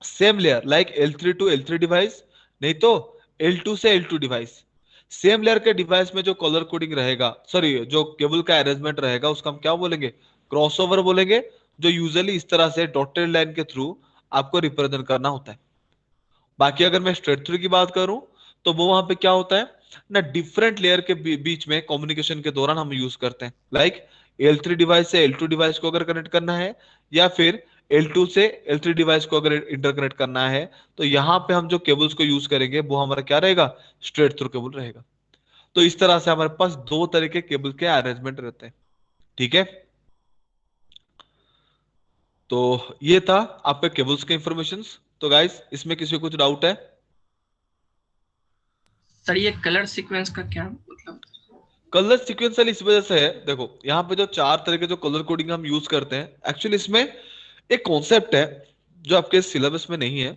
A: same layer like L3 to L3 device, नहीं तो L2 से L2 डिवाइस, सेम लेयर के डिवाइस में जो कलर कोडिंग रहेगा, सॉरी जो केबल का अरेंजमेंट रहेगा, उसका हम क्या बोलेंगे, क्रॉसओवर बोलेंगे, जो यूजुअली इस तरह से डॉटेड लाइन के थ्रू आपको रिप्रेजेंट करना होता है। बाकी अगर मैं स्ट्रेट थ्रू की बात करूं तो वो वहां पे क्या होता है ना, डिफरेंट लेयर के बीच में कम्युनिकेशन के दौरान हम यूज करते हैं। L3 डिवाइस से L2 डिवाइस को अगर कनेक्ट करना है, या फिर L2 से L3 डिवाइस को अगर इंटरकनेक्ट करना है, तो यहाँ पे हम जो केबल्स को यूज करेंगे वो हमारा क्या रहेगा, स्ट्रेट थ्रू केबल रहेगा। तो इस तरह से हमारे पास दो तरह के केबल के अरेंजमेंट रहते हैं। ठीक है, तो ये था आपके केबल्स के इंफॉर्मेशन। तो गाइस इसमें किसी को कुछ डाउट है?
C: सर ये कलर सीक्वेंस का क्या मतलब?
A: कलर सीक्वेंशियल इस वजह से है, देखो यहाँ पे जो चार तरह के जो कलर कोडिंग हम यूज करते हैं, एक्चुअली इसमें एक कॉन्सेप्ट है जो आपके सिलेबस में नहीं है।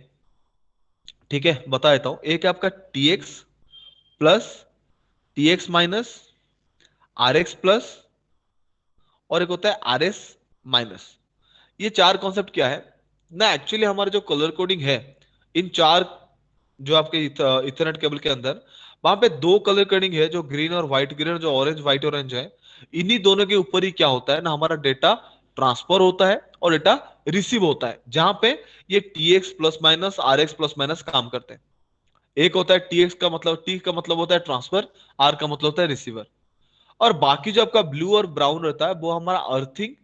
A: ठीक है, बता देता हूँ। एक है आपका TX plus, TX minus, RX plus, और एक होता है आरएस माइनस। ये चार कॉन्सेप्ट क्या है ना, एक्चुअली हमारा जो कलर कोडिंग है, इन चार जो आपके इथरनेट केबल के अंदर, वहां पे दो कलर कोडिंग है, जो ग्रीन और व्हाइट, ग्रीन जो ऑरेंज, व्हाइट ऑरेंज है। इन्हीं दोनों के ऊपर ही क्या होता है ना, हमारा डेटा ट्रांसफर होता है और डेटा रिसीव होता है, जहां पे ये TX plus minus, RX plus minus काम करते हैं। एक होता है टीएक्स का मतलब, टी का मतलब होता है ट्रांसफर, आर का मतलब होता है रिसीवर। और बाकी जो आपका ब्लू और ब्राउन रहता है वो हमारा अर्थिंग,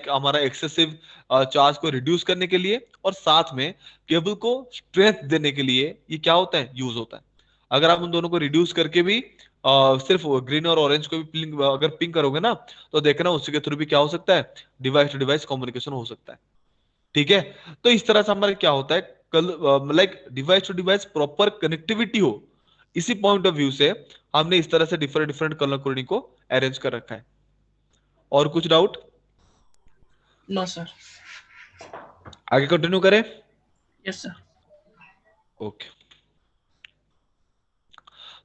A: हमारा एक्सेसिव चार्ज को रिड्यूस करने के लिए, और साथ में केबल को स्ट्रेंथ देने के लिए ये क्या होता है, यूज होता है। अगर आप उन दोनों को रिड्यूस करके भी सिर्फ ग्रीन और ऑरेंज को भी अगर पिंग करोगे ना, तो देखना उसी के थ्रू भी क्या हो सकता है, डिवाइस टू डिवाइस कम्युनिकेशन हो सकता है। ठीक है, तो इस तरह से हमारा क्या होता है, कल device to device proper connectivity हो, इसी पॉइंट ऑफ व्यू से हमने इस तरह से डिफरेंट डिफरेंट कलर कोडिंग को अरेंज कर रखा है। और कुछ डाउट?
C: No sir.
A: आगे कंटिन्यू करें?
C: Yes sir.
A: ओके,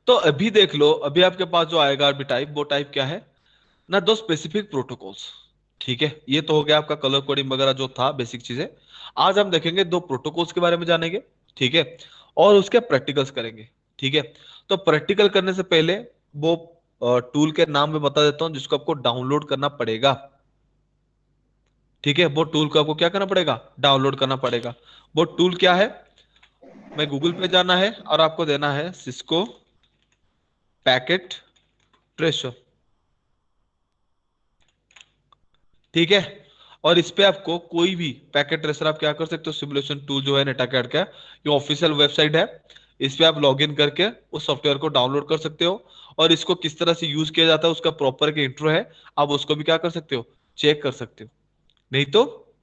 A: तो अभी देख लो, अभी आपके पास जो आएगा अभी टाइप, वो टाइप क्या है ना, दो स्पेसिफिक प्रोटोकॉल्स। ठीक है, ये तो हो गया आपका कलर कोडिंग वगैरह जो था बेसिक चीजें। आज हम देखेंगे दो प्रोटोकॉल्स के बारे में जानेंगे। ठीक है, और उसके प्रैक्टिकल्स करेंगे। ठीक है, तो प्रैक्टिकल करने से पहले वो टूल के नाम में बता देता हूं जिसको आपको डाउनलोड करना पड़ेगा। ठीक है, वो टूल को आपको क्या करना पड़ेगा, डाउनलोड करना पड़ेगा। वो टूल क्या है, मैं गूगल पे जाना है और आपको देना है सिस्को पैकेट ट्रेसर। ठीक है, और इस पे आपको कोई भी पैकेट ट्रेसर आप क्या कर सकते हो, सिमुलेशन टूल जो है नेटाकैड का, ये ऑफिशियल वेबसाइट है। इस पे आप लॉगिन करके उस सॉफ्टवेयर को डाउनलोड कर सकते हो, और इसको किस तरह से यूज किया जाता है उसका प्रॉपर एक इंट्रो है, आप उसको भी क्या कर सकते हो, चेक कर सकते हो। नहीं तो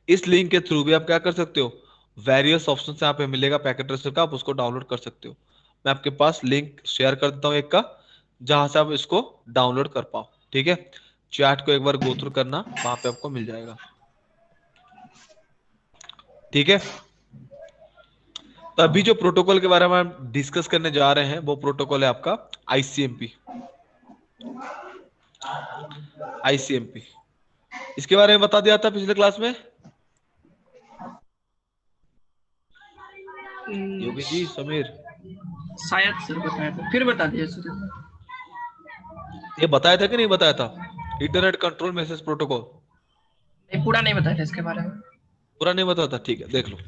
A: इस लिंक के थ्रू भी आप क्या कर सकते हो, वेरियस ऑप्शन यहाँ पे मिलेगा पैकेट ट्रेसर का, आप उसको डाउनलोड कर सकते हो। मैं आपके पास लिंक शेयर कर देता हूँ एक का, जहां से आप इसको डाउनलोड कर पाओ। ठीक है, चैट को एक बार गो थ्रू करना, वहां पे आपको मिल जाएगा। ठीक है, तो अभी जो प्रोटोकॉल के बारे में हम डिस्कस करने जा रहे हैं वो प्रोटोकॉल है आपका आईसीएमपी। आईसीएमपी इसके बारे में बता दिया था पिछले क्लास में योगी जी, समीर?
C: शायद सर बताया था, फिर बता दिया सर।
A: ये बताया था कि नहीं बताया था, इंटरनेट कंट्रोल मैसेज प्रोटोकॉल?
C: नहीं, पूरा नहीं बताया था इसके बारे में।
A: पूरा नहीं बताया था? ठीक है, देख लो,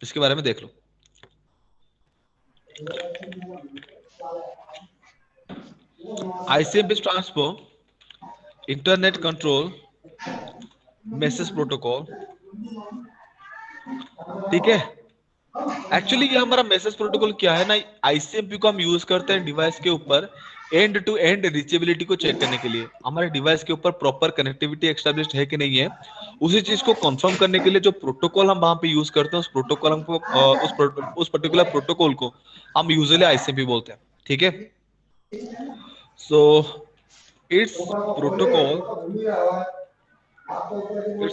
A: इसके बारे में देख लो। ICMP stands for Internet Control Message Protocol, ठीक है। एक्चुअली ये हमारा मैसेज प्रोटोकॉल क्या है ना, आईसीएमपी को हम यूज करते हैं डिवाइस के ऊपर एंड टू एंड रीचेबिलिटी को चेक करने के लिए। हमारे डिवाइस के ऊपर प्रॉपर कनेक्टिविटी एस्टेब्लिश्ड है कि नहीं है, उसी चीज को कंफर्म करने के लिए जो प्रोटोकॉल हम वहां पे यूज करते हैं, उस प्रोटोकॉल हमको उस पर्टिकुलर प्रोटोकॉल को हम यूजुअली आईसीएमपी बोलते हैं, ठीक है। So it's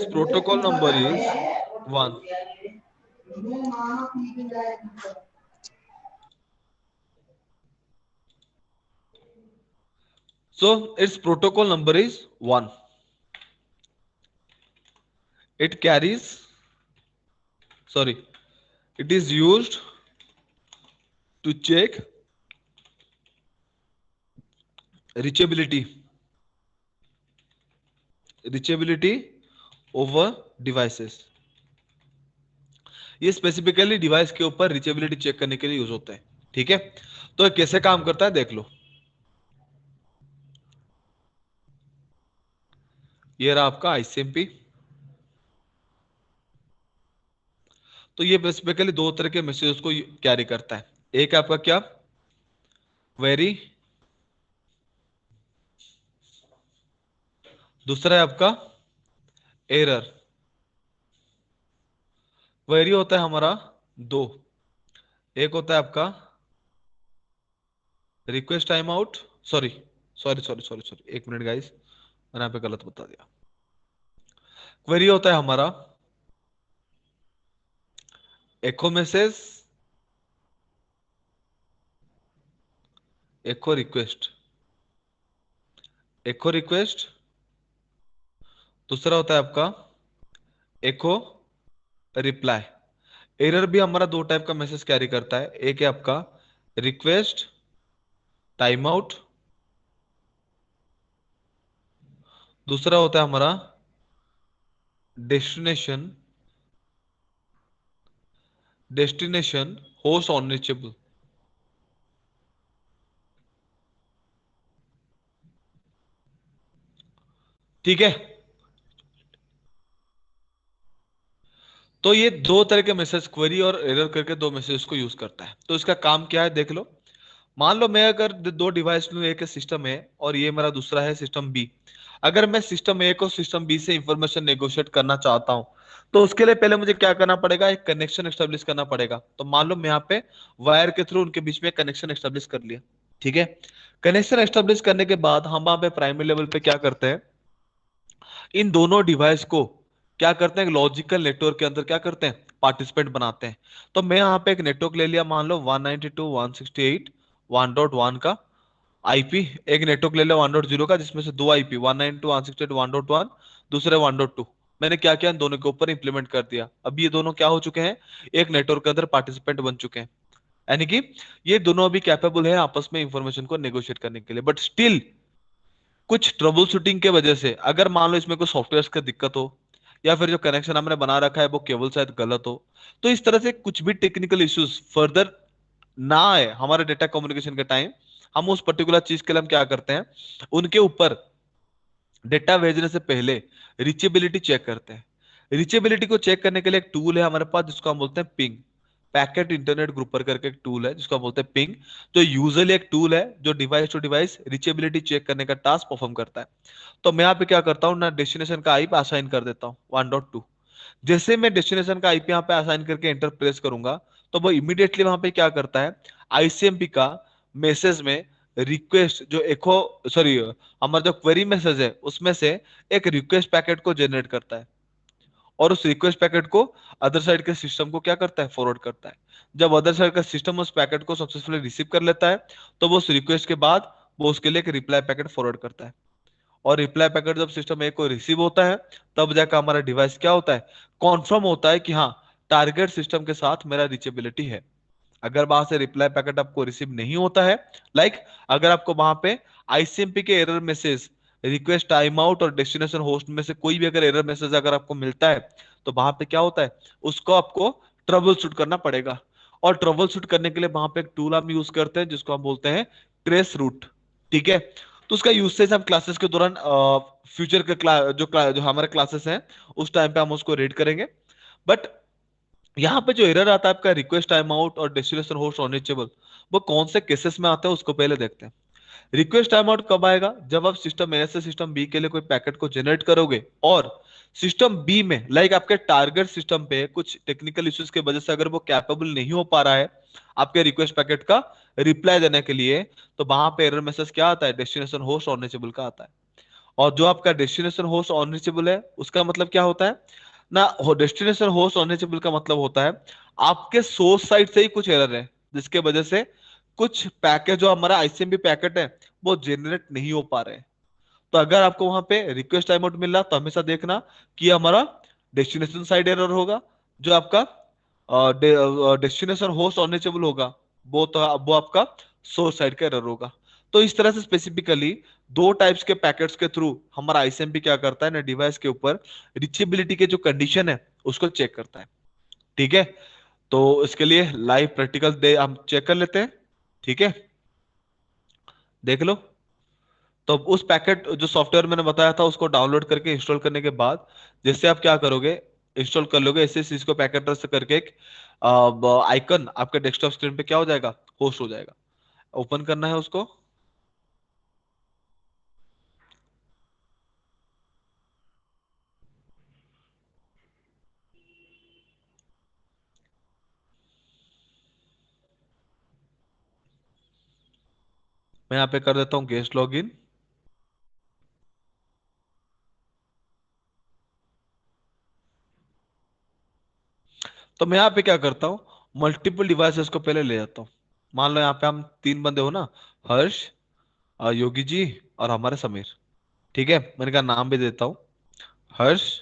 A: protocol number is 1. So its protocol number is 1. It is used to check reachability over devices. ये स्पेसिफिकली डिवाइस के ऊपर रीचेबिलिटी चेक करने के लिए यूज होता है, ठीक है। तो कैसे काम करता है देख लो। ये रहा आपका आईसीएमपी। तो ये बेसिकली दो तरह के मैसेजेस को कैरी करता है। एक आपका क्या, वेरी, दूसरा है आपका एरर। वेरी होता है हमारा 2, एक होता है आपका रिक्वेस्ट टाइम आउट, सॉरी, एक मिनट गाइस, मैंने यहाँ पे गलत बता दिया। क्वेरी होता है हमारा एको मैसेज, एको रिक्वेस्ट, दूसरा होता है आपका एको रिप्लाई। एरर भी हमारा दो टाइप का मैसेज कैरी करता है, एक है आपका रिक्वेस्ट टाइम आउट, दूसरा होता है हमारा डेस्टिनेशन होस्ट अनरीचेबल। ठीक है, तो ये दो तरह के मैसेज, क्वेरी और एरर करके दो मैसेज को यूज करता है। तो इसका काम क्या है देख लो। मान लो मैं अगर दो डिवाइस लूं, एक सिस्टम ए और ये मेरा दूसरा है सिस्टम बी। अगर मैं सिस्टम ए को सिस्टम बी से इंफॉर्मेशन नेगोशिएट करना चाहता हूं, तो उसके लिए पहले मुझे क्या करना पड़ेगा, एक कनेक्शन एस्टेब्लिश करना पड़ेगा। तो मान लो मैं यहाँ पे वायर के थ्रू उनके बीच में कनेक्शन एस्टेब्लिश कर लिया, ठीक है। कनेक्शन एस्टेब्लिश करने के बाद हम वहां पे प्राइमरी लेवल पे क्या करते हैं, इन दोनों डिवाइस को क्या करते हैं, लॉजिकल नेटवर्क के अंदर क्या करते हैं, पार्टिसिपेंट बनाते हैं। तो मैं यहाँ पे एक नेटवर्क ले लिया, मान लो 192.168.1.1 का आईपी, एक नेटवर्क ले लिया 1.0 का, जिसमें से दो आईपी 192.168.1.1, दूसरे 1.2। मैंने क्या किया, इन दोनों के ऊपर इंप्लीमेंट कर दिया। अब ये दोनों क्या हो चुके हैं, एक नेटवर्क के अंदर पार्टिसिपेंट बन चुके हैं, यानी कि ये दोनों अभी कैपेबल है आपस में इंफॉर्मेशन को नेगोशिएट करने के लिए। बट स्टिल कुछ ट्रबल शूटिंग के वजह से, अगर मान लो इसमें कोई सॉफ्टवेयर की दिक्कत हो, या फिर जो कनेक्शन हमने बना रखा है वो केबल शायद गलत हो, तो इस तरह से कुछ भी टेक्निकल इश्यूज फर्दर ना आए हमारे डेटा कम्युनिकेशन के टाइम, हम उस पर्टिकुलर चीज के लिए हम क्या करते हैं, उनके ऊपर डेटा भेजने से पहले रीचेबिलिटी चेक करते हैं। रीचेबिलिटी को चेक करने के लिए एक टूल है हमारे पास जिसको हम बोलते हैं पिंग, पैकेट इंटरनेट ग्रुपर करके एक टूल है जिसको हम बोलते हैं पिंग। जो यूजुअली एक टूल है जो device to device reachability check करने का टास्क परफॉर्म करता है। तो मैं यहाँ पे क्या करता हूँ ना, डेस्टिनेशन का आईपी असाइन कर देता हूँ 1.2। जैसे मैं डेस्टिनेशन का आईपी यहाँ पे असाइन करके एंटर प्रेस करूंगा, तो वो इमीडिएटली वहां पे क्या करता है, आईसीएमपी का मैसेज में रिक्वेस्ट जो एको सॉरी हमारा जो क्वेरी मैसेज है उसमें से एक रिक्वेस्ट पैकेट को जनरेट करता है, और उस रिक्वेस्ट पैकेट को अदर साइड के सिस्टम को क्या करता है, फॉरवर्ड करता है। जब अदर साइड का सिस्टम उस पैकेट को सक्सेसफुली रिसीव कर लेता है, तो वो उस रिक्वेस्ट के बाद वो उसके लिए एक रिप्लाई पैकेट फॉरवर्ड करता है। और रिप्लाई पैकेट जब सिस्टम ए को रिसीव होता है, तब जाकर हमारा डिवाइस क्या होता है, कॉन्फर्म होता है कि हाँ टारगेट सिस्टम के साथ मेरा रीचेबिलिटी है। अगर वहां से रिप्लाई पैकेट आपको रिसीव नहीं होता है, लाइक अगर आपको वहां पे आईसीएमपी के error message, request time out और डेस्टिनेशन होस्ट में से कोई भी अगर एरर मैसेज अगर आपको मिलता है, तो वहां पे क्या होता है, उसको आपको ट्रबल शूट करना पड़ेगा। और ट्रबल शूट करने के लिए वहां पे एक टूल हम यूज करते हैं जिसको हम बोलते हैं ट्रेस रूट, ठीक है। तो उसका यूसेज हम क्लासेस के दौरान फ्यूचर के जो हमारे क्लासेस हैं उस टाइम पे हम उसको रीड करेंगे। बट यहाँ पे जो एरर आता है आपका रिक्वेस्ट टाइम आउट और डेस्टिनेशन होस्ट अनरीचेबल, वो कौन से केसेस में आता है उसको पहले देखते हैं। रिक्वेस्ट टाइम आउट कब आएगा? जब आप सिस्टम ए से सिस्टम बी के लिए कोई पैकेट को जनरेट करोगे और सिस्टम बी में लाइक आपके टारगेट सिस्टम पे कुछ टेक्निकल इश्यूज की वजह से अगर वो कैपेबल नहीं हो पा रहा है आपके रिक्वेस्ट पैकेट का रिप्लाई देने के लिए, तो वहां पे एरर मैसेज क्या आता है? डेस्टिनेशन होस्ट अनरीचेबल का आता है। और जो आपका डेस्टिनेशन होस्ट अनरीचेबल है उसका मतलब क्या होता है ना? डेस्टिनेशन होस्ट अनरीचेबल का मतलब होता है आपके सोर्स साइड से ही कुछ एरर है जिसके वजह से कुछ पैकेट जो हमारा आईसीएमपी पैकेट है वो जनरेट नहीं हो पा रहे हैं। तो अगर आपको वहां पे रिक्वेस्ट टाइम आउट मिल रहा तो हमेशा देखना कि हमारा डेस्टिनेशन साइड एरर होगा। जो आपका डेस्टिनेशन होस्ट अनरीचेबल होगा वो आपका सोर्स साइड का एरर होगा। तो इस तरह से स्पेसिफिकली दो टाइप्स के पैकेट्स के थ्रू हमारा आईसीएमपी क्या करता है ना, डिवाइस के ऊपर रीचेबिलिटी के जो कंडीशन है उसको चेक करता है। ठीक है, तो इसके लिए लाइव प्रैक्टिकल दे हम चेक कर लेते हैं। ठीक है, देख लो। तो उस पैकेट जो सॉफ्टवेयर मैंने बताया था उसको डाउनलोड करके इंस्टॉल करने के बाद जैसे आप क्या करोगे, इंस्टॉल कर लोगे ऐसे इस को पैकेट से करके एक आइकन आपके डेस्कटॉप स्क्रीन पे क्या हो जाएगा? होस्ट हो जाएगा। ओपन करना है उसको। मैं यहाँ पे कर देता हूँ गेस्ट लॉगिन। तो मैं यहाँ पे क्या करता हूँ, मल्टीपल डिवाइसेस को पहले ले जाता हूँ। मान लो यहाँ पे हम तीन बंदे हो ना, हर्ष, योगी जी और हमारे समीर। ठीक है, मैंने कहा नाम भी देता हूँ, हर्ष,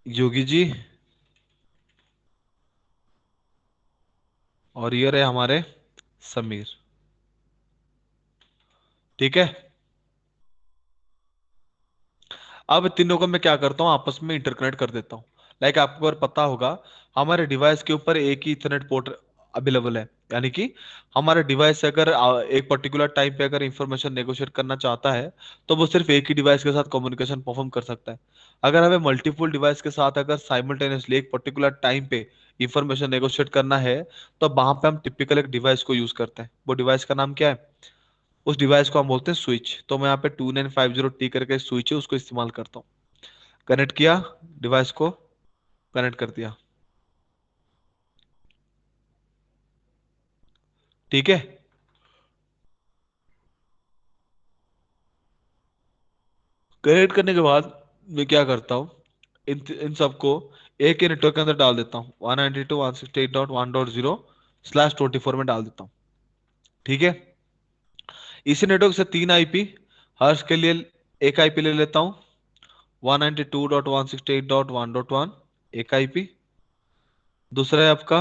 A: योगी जी और ये रहे हमारे समीर। ठीक है, अब तीनों को मैं क्या करता हूँ आपस में इंटरकनेक्ट कर देता हूँ। लाइक आपको अगर पता होगा हमारे डिवाइस के ऊपर एक ही इथरनेट पोर्ट अवेलेबल है, यानी कि हमारे डिवाइस से अगर एक पर्टिकुलर टाइम पे अगर इंफॉर्मेशन नेगोशिएट करना चाहता है तो वो सिर्फ एक ही डिवाइस के साथ कम्युनिकेशन परफॉर्म कर सकता है। अगर हमें मल्टीपल डिवाइस के साथ अगर साइमल्टेनियसली एक पर्टिकुलर टाइम पे इंफॉर्मेशन नेगोशिएट करना है तो वहां पे हम टिपिकल एक डिवाइस को यूज करते हैं। वो डिवाइस का नाम क्या है? उस डिवाइस को हम बोलते हैं स्विच। तो मैं यहाँ पे 2950T करके स्विच है उसको इस्तेमाल करता हूँ। कनेक्ट किया, डिवाइस को कनेक्ट कर दिया। ठीक है, कनेक्ट करने के बाद मैं क्या करता हूँ, इन इन सबको एक ही नेटवर्क के अंदर डाल देता हूँ, 192.168.1.0/24 में डाल देता हूँ। ठीक है, इसी नेटवर्क से तीन आईपी, हर्ष के लिए एक आईपी ले लेता हूँ, 192.168.1.1 एक आईपी। दूसरा है आपका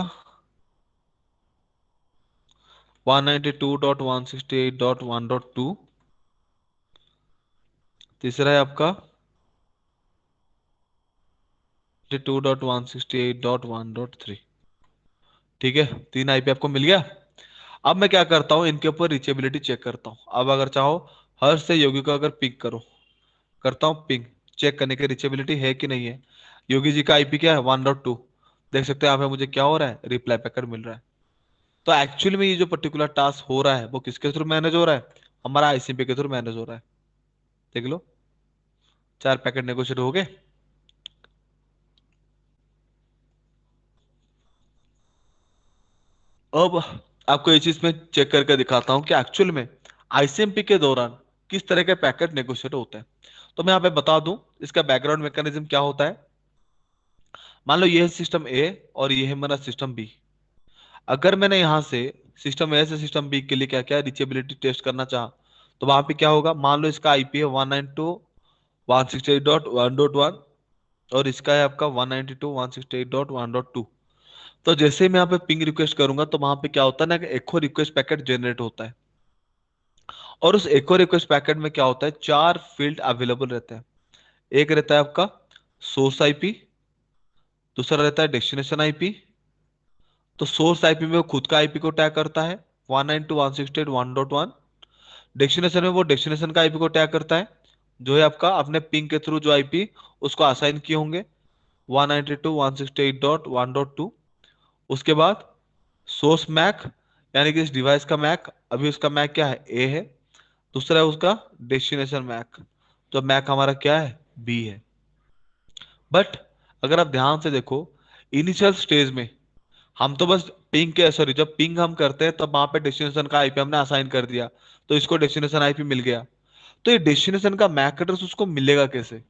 A: 192.168.1.2। तीसरा है आपका 2.168.1.3। ठीक है, तीन आईपी आपको मिल गया। अब मैं क्या करता हूँ, इनके ऊपर रीचेबिलिटी चेक करता हूँ। अब अगर चाहो हर्ष से योगी को अगर पिंग करो, करता हूँ पिंग, चेक करने की रीचेबिलिटी है कि नहीं है। योगी जी का आईपी क्या है? 1.2। देख सकते हैं यहाँ पे मुझे क्या हो रहा है, रिप्लाई पैकेट मिल रहा है। तो एक्चुअली में ये जो पर्टिकुलर टास्क हो रहा है वो किसके थ्रू मैनेज हो रहा है? हमारा आईसीपी के थ्रू मैनेज हो रहा है। देख लो, चार पैकेट नेगोशिएट हो गए। अब आपको ये चीज मैं चेक करके दिखाता हूँ कि एक्चुअल में आईसीएमपी के दौरान किस तरह के पैकेट नेगोशिएट होते हैं। तो मैं यहाँ पे बता दूं इसका बैकग्राउंड मैकेनिज्म क्या होता है। मान लो ये है सिस्टम ए और ये है मेरा सिस्टम बी। अगर मैंने यहाँ से सिस्टम ए से सिस्टम बी के लिए क्या क्या रीचेबिलिटी टेस्ट करना चाहा तो वहां पे क्या होगा, मान लो इसका आईपी है 192.168.1.1 और इसका है आपका 192.168.1.2। तो जैसे ही मैं यहाँ पे पिंग रिक्वेस्ट करूंगा तो वहां पे क्या होता है ना कि एको रिक्वेस्ट पैकेट जनरेट होता है। और उस एको रिक्वेस्ट पैकेट में क्या होता है, चार फील्ड अवेलेबल रहते हैं। एक रहता है आपका सोर्स आईपी, दूसरा रहता है डेस्टिनेशन आईपी, तो सोर्स आईपी में वो खुद का आईपी को टैग करता है 192.168.1.1। डेस्टिनेशन में वो डेस्टिनेशन का आईपी को टैग करता है, जो है आपका अपने पिंग के थ्रू जो आईपी उसको असाइन किए होंगे 192.168.1.2। उसके बाद सोर्स मैक, यानी कि इस डिवाइस का मैक, अभी उसका मैक क्या है, ए है। दूसरा है उसका डेस्टिनेशन मैक, तो मैक हमारा क्या है, बी है। बट अगर आप ध्यान से देखो, इनिशियल स्टेज में हम तो बस पिंग के, सॉरी, जब पिंग हम करते हैं तब वहां पे डेस्टिनेशन का आईपी हमने असाइन कर दिया, तो इसको डेस्टिनेशन आईपी मिल गया। तो ये डेस्टिनेशन का मैक एड्रेस उसको मिलेगा कैसे?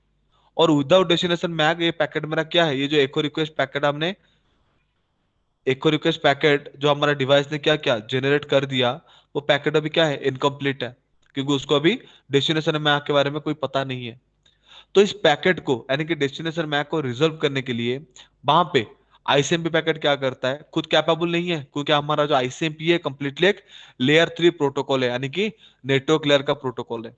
A: और विदाउट डेस्टिनेशन मैक ये पैकेट मेरा क्या है, ये जो एको रिक्वेस्ट पैकेट हमने, एको रिक्वेस्ट पैकेट जो हमारा डिवाइस ने क्या क्या जनरेट कर दिया, वो पैकेट अभी क्या है, इनकम्प्लीट है, क्योंकि उसको अभी डेस्टिनेशन मैक के बारे में कोई पता नहीं है। तो इस पैकेट को, यानी कि डेस्टिनेशन मैक को रिजर्व करने के लिए वहां पे आईसीएमपी पैकेट क्या करता है, खुद कैपेबल नहीं है, क्योंकि हमारा जो आईसीएमपी है कंप्लीटली एक लेयर 3 प्रोटोकॉल है, यानी कि नेटवर्क लेयर का प्रोटोकॉल है।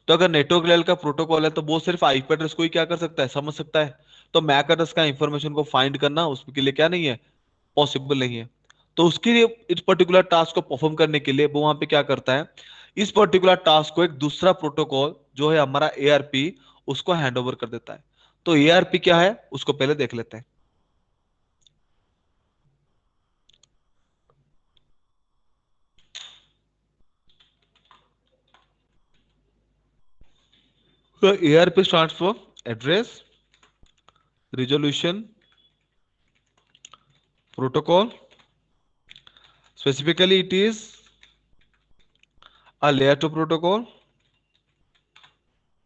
A: तो अगर नेटवर्क लेवल का प्रोटोकॉल है तो वो सिर्फ आईपी एड्रेस को ही क्या कर सकता है, समझ सकता है। तो मैक एड्रेस का इंफॉर्मेशन को फाइंड करना उसके लिए क्या नहीं है, पॉसिबल नहीं है। तो उसके लिए इस पर्टिकुलर टास्क को परफॉर्म करने के लिए वो वहां पे क्या करता है, इस पर्टिकुलर टास्क को एक दूसरा प्रोटोकॉल जो है हमारा एआरपी, उसको हैंड ओवर कर देता है। तो एआरपी क्या है उसको पहले देख लेते हैं। तो ARP stands for address resolution protocol. Specifically, it is a layer 2 protocol.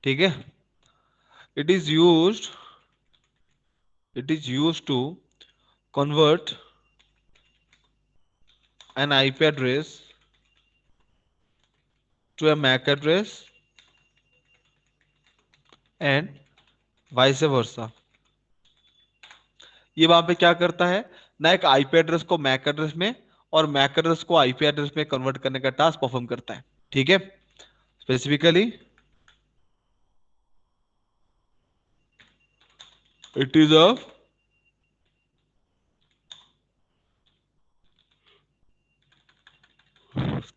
A: ठीक है, it is used to convert an IP address to a MAC address and vice versa. ये वहां पे क्या करता है ना, एक आईपी एड्रेस को मैक एड्रेस में और मैक एड्रेस को आईपी एड्रेस में कन्वर्ट करने का टास्क परफॉर्म करता है। ठीक है, specifically it is a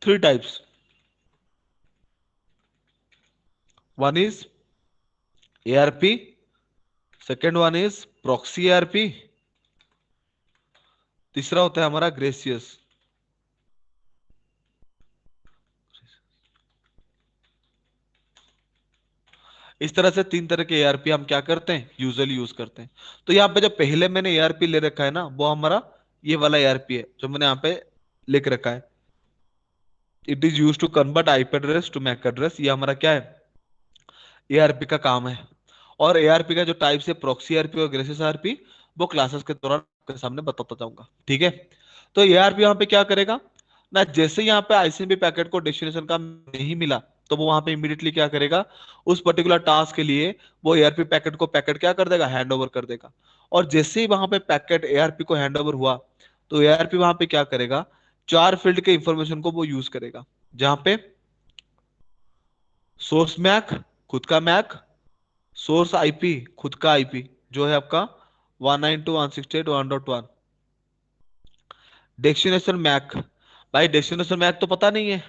A: three types. One is ARP, second one is proxy ARP, तीसरा होता है हमारा ग्रेसियस। इस तरह से तीन तरह के एआरपी हम क्या करते हैं, यूजुअली यूज करते हैं। तो यहाँ पे जो पहले मैंने एआरपी ले रखा है ना, वो हमारा ये वाला एआरपी है जो मैंने यहाँ पे लिख रखा है, it is use to convert IP address to MAC address. ये हमारा क्या है, एआरपी का काम है। और एआरपी का जो टाइप है प्रॉक्सी आरपी और ग्रेसियस आरपी, वो क्लासेस के दौरान आपके सामने बताता जाऊंगा। ठीक है, तो एआरपी यहाँ पे क्या करेगा ना, जैसे यहाँ पे आईसीएमपी पैकेट को डेस्टिनेशन का नहीं मिला, तो वो वहां पे इमीडिएटली क्या करेगा, उस पर्टिकुलर टास्क के लिए वो एआरपी पैकेट को पैकेट क्या कर देगा, हैंड ओवर कर देगा। और जैसे ही वहां पे पैकेट एआरपी को हैंड ओवर हुआ, तो एआरपी वहां पे क्या करेगा, चार फील्ड के इंफॉर्मेशन को वो यूज करेगा, जहां पे सोर्स मैक, खुद का मैक, सोर्स आईपी, खुद का आईपी जो है आपका 192.168.1.1, डेस्टिनेशन मैक, भाई डेस्टिनेशन मैक तो पता नहीं है।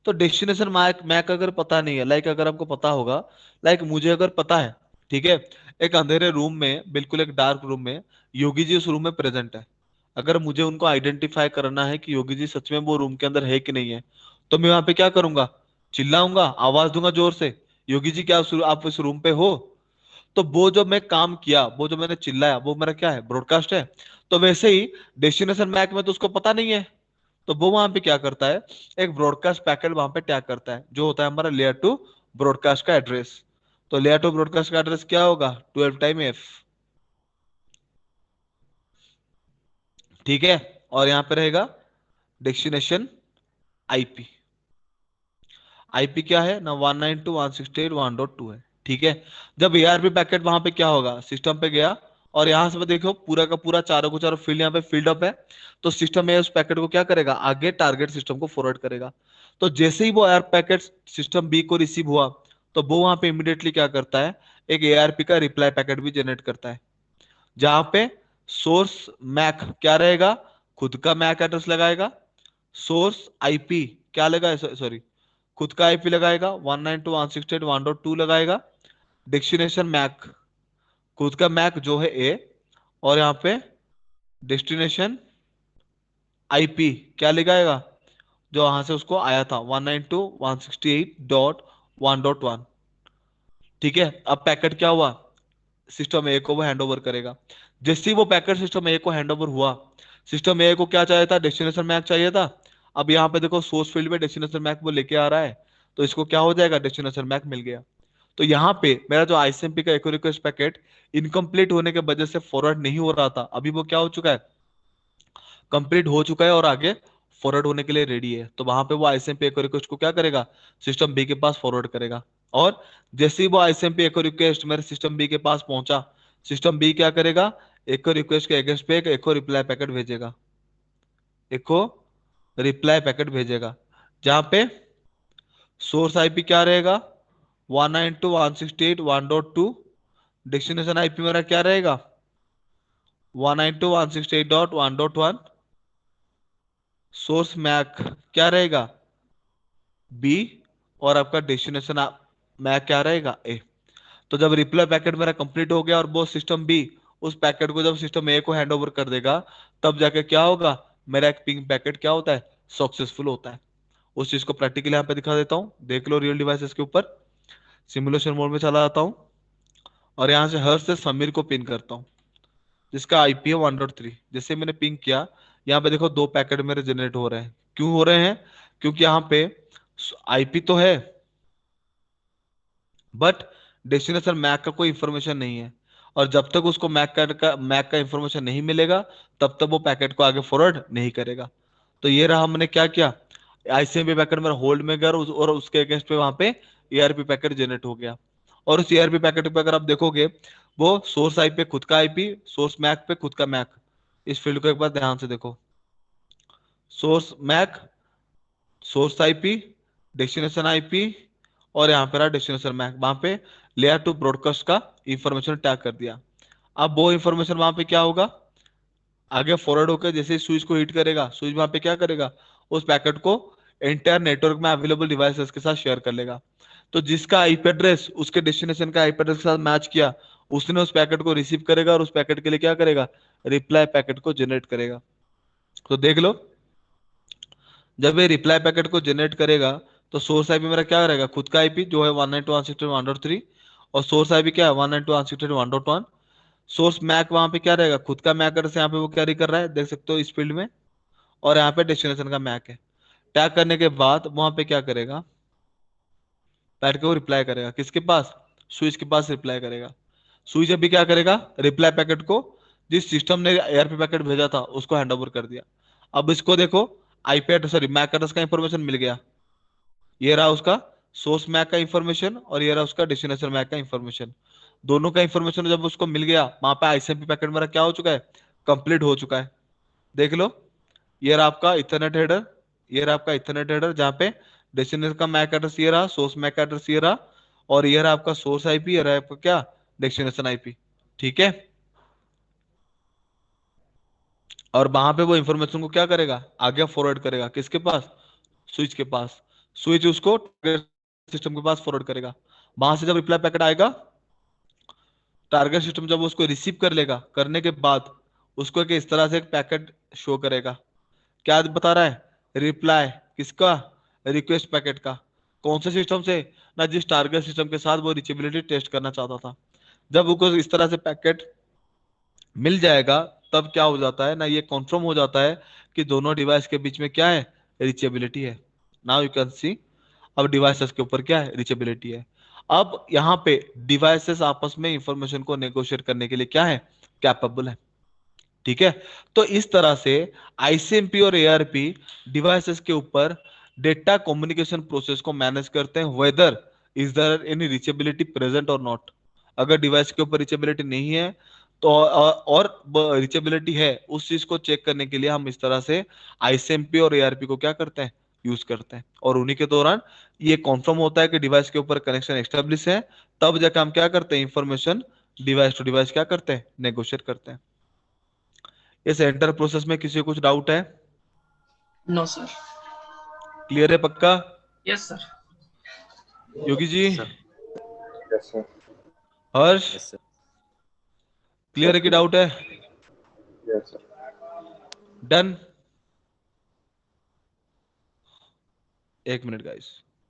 A: तो डेस्टिनेशन मैक मैक अगर पता नहीं है, लाइक अगर आपको पता होगा, लाइक मुझे अगर पता है, ठीक है, एक अंधेरे रूम में, बिल्कुल एक डार्क रूम में योगी जी उस रूम में प्रेजेंट है। अगर मुझे उनको आइडेंटिफाई करना है कि योगी जी सच में वो रूम के अंदर है कि नहीं है, तो मैं वहां पे क्या करूंगा, चिल्लाऊंगा, आवाज दूंगा जोर से, योगी जी क्या आप इस रूम पे हो। तो वो जो मैं काम किया, वो जो मैंने चिल्लाया, वो मेरा क्या है, ब्रॉडकास्ट है। तो वैसे ही डेस्टिनेशन मैक में तो उसको पता नहीं है, तो वो वहां पे क्या करता है, एक ब्रॉडकास्ट पैकेट वहां पे टैग करता है, जो होता है हमारा लेयर 2 ब्रॉडकास्ट का एड्रेस। तो लेयर 2 ब्रॉडकास्ट का एड्रेस क्या होगा, 12 टाइम एफ। ठीक है, और यहाँ पे रहेगा डेस्टिनेशन आईपी। आईपी क्या है ना, 192.168.1.2 है। ठीक है, जब एआरपी पैकेट वहां पे क्या होगा, सिस्टम पे गया, और यहां से देखो पूरा का पूरा चारों को चारों फील्ड यहाँ पे फील्ड अप है, तो सिस्टम में उस पैकेट को क्या करेगा, आगे टारगेट सिस्टम को फॉरवर्ड करेगा। तो जैसे ही वो एआर पैकेट सिस्टम बी को रिसीव हुआ, तो वो वहां पे इमीडिएटली क्या करता है, एक एआरपी का रिप्लाई पैकेट भी जनरेट करता है, जहां पे सोर्स मैक क्या रहेगा, खुद का मैक एड्रेस लगाएगा। सोर्स आईपी क्या लगाएगा, सॉरी खुद का आईपी लगाएगा 192.168.1.2 लगाएगा। डेस्टिनेशन मैक खुद का मैक जो है ए, और यहाँ पे डेस्टिनेशन आईपी क्या लगाएगा, जो वहां से उसको आया था 192.168.1.1। ठीक है, अब पैकेट क्या हुआ, सिस्टम ए को वो हैंड ओवर करेगा। जैसे ही वो पैकेट सिस्टम ए को हैंड ओवर हुआ, सिस्टम ए को क्या चाहिए था, डेस्टिनेशन मैक चाहिए था। अब यहाँ पे देखो सोर्स फील्ड में डेस्टिनेशन मैक वो लेके आ रहा है, तो इसको क्या हो जाएगा, डेस्टिनेशन मैक मिल गया। तो यहाँ पे मेरा जो आईसीएमपी का एको रिक्वेस्ट पैकेट इनकम्प्लीट होने के वजह से फॉरवर्ड नहीं हो रहा था, अभी वो क्या हो चुका है, कंप्लीट हो चुका है और आगे फॉरवर्ड होने के लिए रेडी है। तो वहां पे वो आईसीएमपी एको रिक्वेस्ट को क्या करेगा, सिस्टम बी के पास फॉरवर्ड करेगा। और जैसे ही वो आईसीएमपी एको रिक्वेस्ट मेरे सिस्टम बी के पास पहुंचा, सिस्टम बी क्या करेगा, एको रिक्वेस्ट के अगेंस्ट पे एक एको रिप्लाई पैकेट भेजेगा, एको रिप्लाई पैकेट भेजेगा, जहां पे सोर्स आईपी क्या रहेगा 192.168.1.2, डेस्टिनेशन आईपी मेरा क्या रहेगा 192.168.1.1, सोर्स मैक क्या रहेगा बी, और आपका डेस्टिनेशन मैक क्या रहेगा ए। तो जब रिप्लाई पैकेट मेरा कंप्लीट हो गया और वो सिस्टम बी उस पैकेट को जब सिस्टम ए को हैंड ओवर कर देगा, तब जाके क्या होगा, मेरा एक पिंग पैकेट क्या होता है, सक्सेसफुल होता है। उस चीज को प्रैक्टिकली यहाँ पे दिखा देता हूँ, देख लो रियल डिवाइसेस के ऊपर। सिमुलेशन मोड में चला जाता हूँ और यहाँ से हर्ष से समीर को पिन करता हूँ, जिसका आईपी है 1.3। जैसे मैंने पिंग किया, यहाँ पे देखो दो पैकेट मेरे जनरेट हो रहे हैं। क्यों हो रहे हैं, क्योंकि यहाँ पे आईपी तो है बट डेस्टिनेशन मैक का कोई इंफॉर्मेशन नहीं है, और जब तक उसको मैक का इंफॉर्मेशन नहीं मिलेगा तब तक वो पैकेट को आगे फॉरवर्ड नहीं करेगा। तो ये रहा, हमने क्या किया, आईसीएमपी पैकेट मेरा होल्ड में गया और उसके अगेंस्ट पे वहां पे ईआरपी पैकेट जनरेट हो गया। और उस ईआरपी पैकेट पे अगर आप देखोगे, वो सोर्स आईपी पे खुद का आईपी, सोर्स मैक पे खुद का मैक। इस फील्ड को एक बार ध्यान से देखो, source MAC, source IP, destination IP, और यहाँ पे रहा डेस्टिनेशन मैक, वहां पे लेयर टू ब्रॉडकास्ट का इंफॉर्मेशन टैग कर दिया। अब वो इंफॉर्मेशन वहां पे क्या होगा, आगे फॉरवर्ड होकर जैसे ही स्विच को हिट करेगा, स्विच वहां पे क्या करेगा, उस पैकेट को एंटायर नेटवर्क में अवेलेबल डिवाइसेस के साथ शेयर कर लेगा। तो जिसका आईपी एड्रेस उसके डेस्टिनेशन का आईपी एड्रेस के साथ मैच किया, उसने उस पैकेट को रिसीव करेगा और उस पैकेट के लिए क्या करेगा, रिप्लाई पैकेट को जनरेट करेगा। तो देख लो, जब ये रिप्लाई पैकेट को जनरेट करेगा तो सोर्स आईपी मेरा क्या रहेगा, खुद का आईपी जो है 192.168.1.3, और सोर्स आईपी क्या है 192.168.1.1। सोर्स मैक वहां पे क्या रहेगा, खुद का मैक एड्रेस यहाँ पे वो कैरी कर रहा है, देख सकते हो इस फील्ड में, और यहाँ पे डेस्टिनेशन का मैक है। टैग करने के बाद वहां पे क्या करेगा, बैठ के वो रिप्लाई करेगा किसके पास, स्विच के पास रिप्लाई करेगा। स्विच अभी क्या करेगा, रिप्लाई पैकेट को जिस सिस्टम ने एआरपी पैकेट भेजा था उसको हैंड ओवर कर दिया। अब इसको देखो, IP address sorry MAC address का इंफॉर्मेशन मिल गया, ये रहा उसका सोर्स मैक का इंफॉर्मेशन और ये रहा उसका डेस्टिनेशन मैक का इंफॉर्मेशन। दोनों का इंफॉर्मेशन जब उसको मिल गया, वहां पे आईसीएमपी पैकेट मेरा क्या हो चुका है, कंप्लीट हो चुका है। देख लो, ये रहा आपका इथरनेट हेडर, ये रहा आपका इथरनेट हेडर, जहाँ पे डेस्टिनेशन का मैक एड्रेस ये रहा, सोर्स मैक एड्रेस ये रहा, और ये रहा आपका सोर्स आईपी, ये रहा आपका क्या, डेस्टिनेशन आईपी। ठीक है, और वहां पे वो इंफॉर्मेशन को क्या करेगा, आगे फॉरवर्ड करेगा किसके पास, स्विच के पास। स्विच उसको सिस्टम के पास फॉरवर्ड करेगा। वहां से जब रिप्लाई पैकेट आएगा, टारगेट सिस्टम जब उसको रिसीव कर लेगा, करने के बाद उसको एक इस तरह से एक पैकेट शो करेगा, क्या बता रहा है, रिप्लाई किसका, रिक्वेस्ट पैकेट का। कौन से सिस्टम से, ना जिस टारगेट सिस्टम के साथ वो रीचेबिलिटी टेस्ट करना चाहता था। जब उसको इस तरह से पैकेट मिल जाएगा, तब क्या हो जाता है ना, ये कॉन्फर्म हो जाता है कि दोनों डिवाइस के बीच में क्या है, रीचेबिलिटी है। नाउ यू कैन सी, अब डिवाइसेस के ऊपर क्या है, रीचेबिलिटी है। अब यहाँ पे डिवाइसेस आपस में इंफॉर्मेशन को नेगोशिएट करने के लिए क्या है, कैपेबल है। ठीक है, तो इस तरह से आईसीएमपी और एआरपी डिवाइसेस के ऊपर डेटा कम्युनिकेशन प्रोसेस को मैनेज करते हैं, whether is there any reachability present और नॉट। अगर डिवाइस के ऊपर रीचेबिलिटी नहीं है तो और रीचेबिलिटी है, उस चीज को चेक करने के लिए हम इस तरह से आईसीएमपी और एआरपी को क्या करते हैं, यूज करते हैं। और उन्हीं के दौरान ये कॉन्फर्म होता है कि डिवाइस के ऊपर कनेक्शन एस्टेब्लिश है, तब जाकर हम क्या करते हैं, इंफॉर्मेशन डिवाइस टू डिवाइस क्या करते हैं, नेगोशिएट करते हैं। इस एंटर प्रोसेस में किसी को कुछ डाउट है?
C: No sir.
A: क्लियर है पक्का?
C: Yes sir.
A: Yogi ji,
D: sir. Yes sir.
A: Harsh,
B: yes sir.
A: Clear है कि डाउट है?
D: Yes sir.
A: Done. 1 minute guys.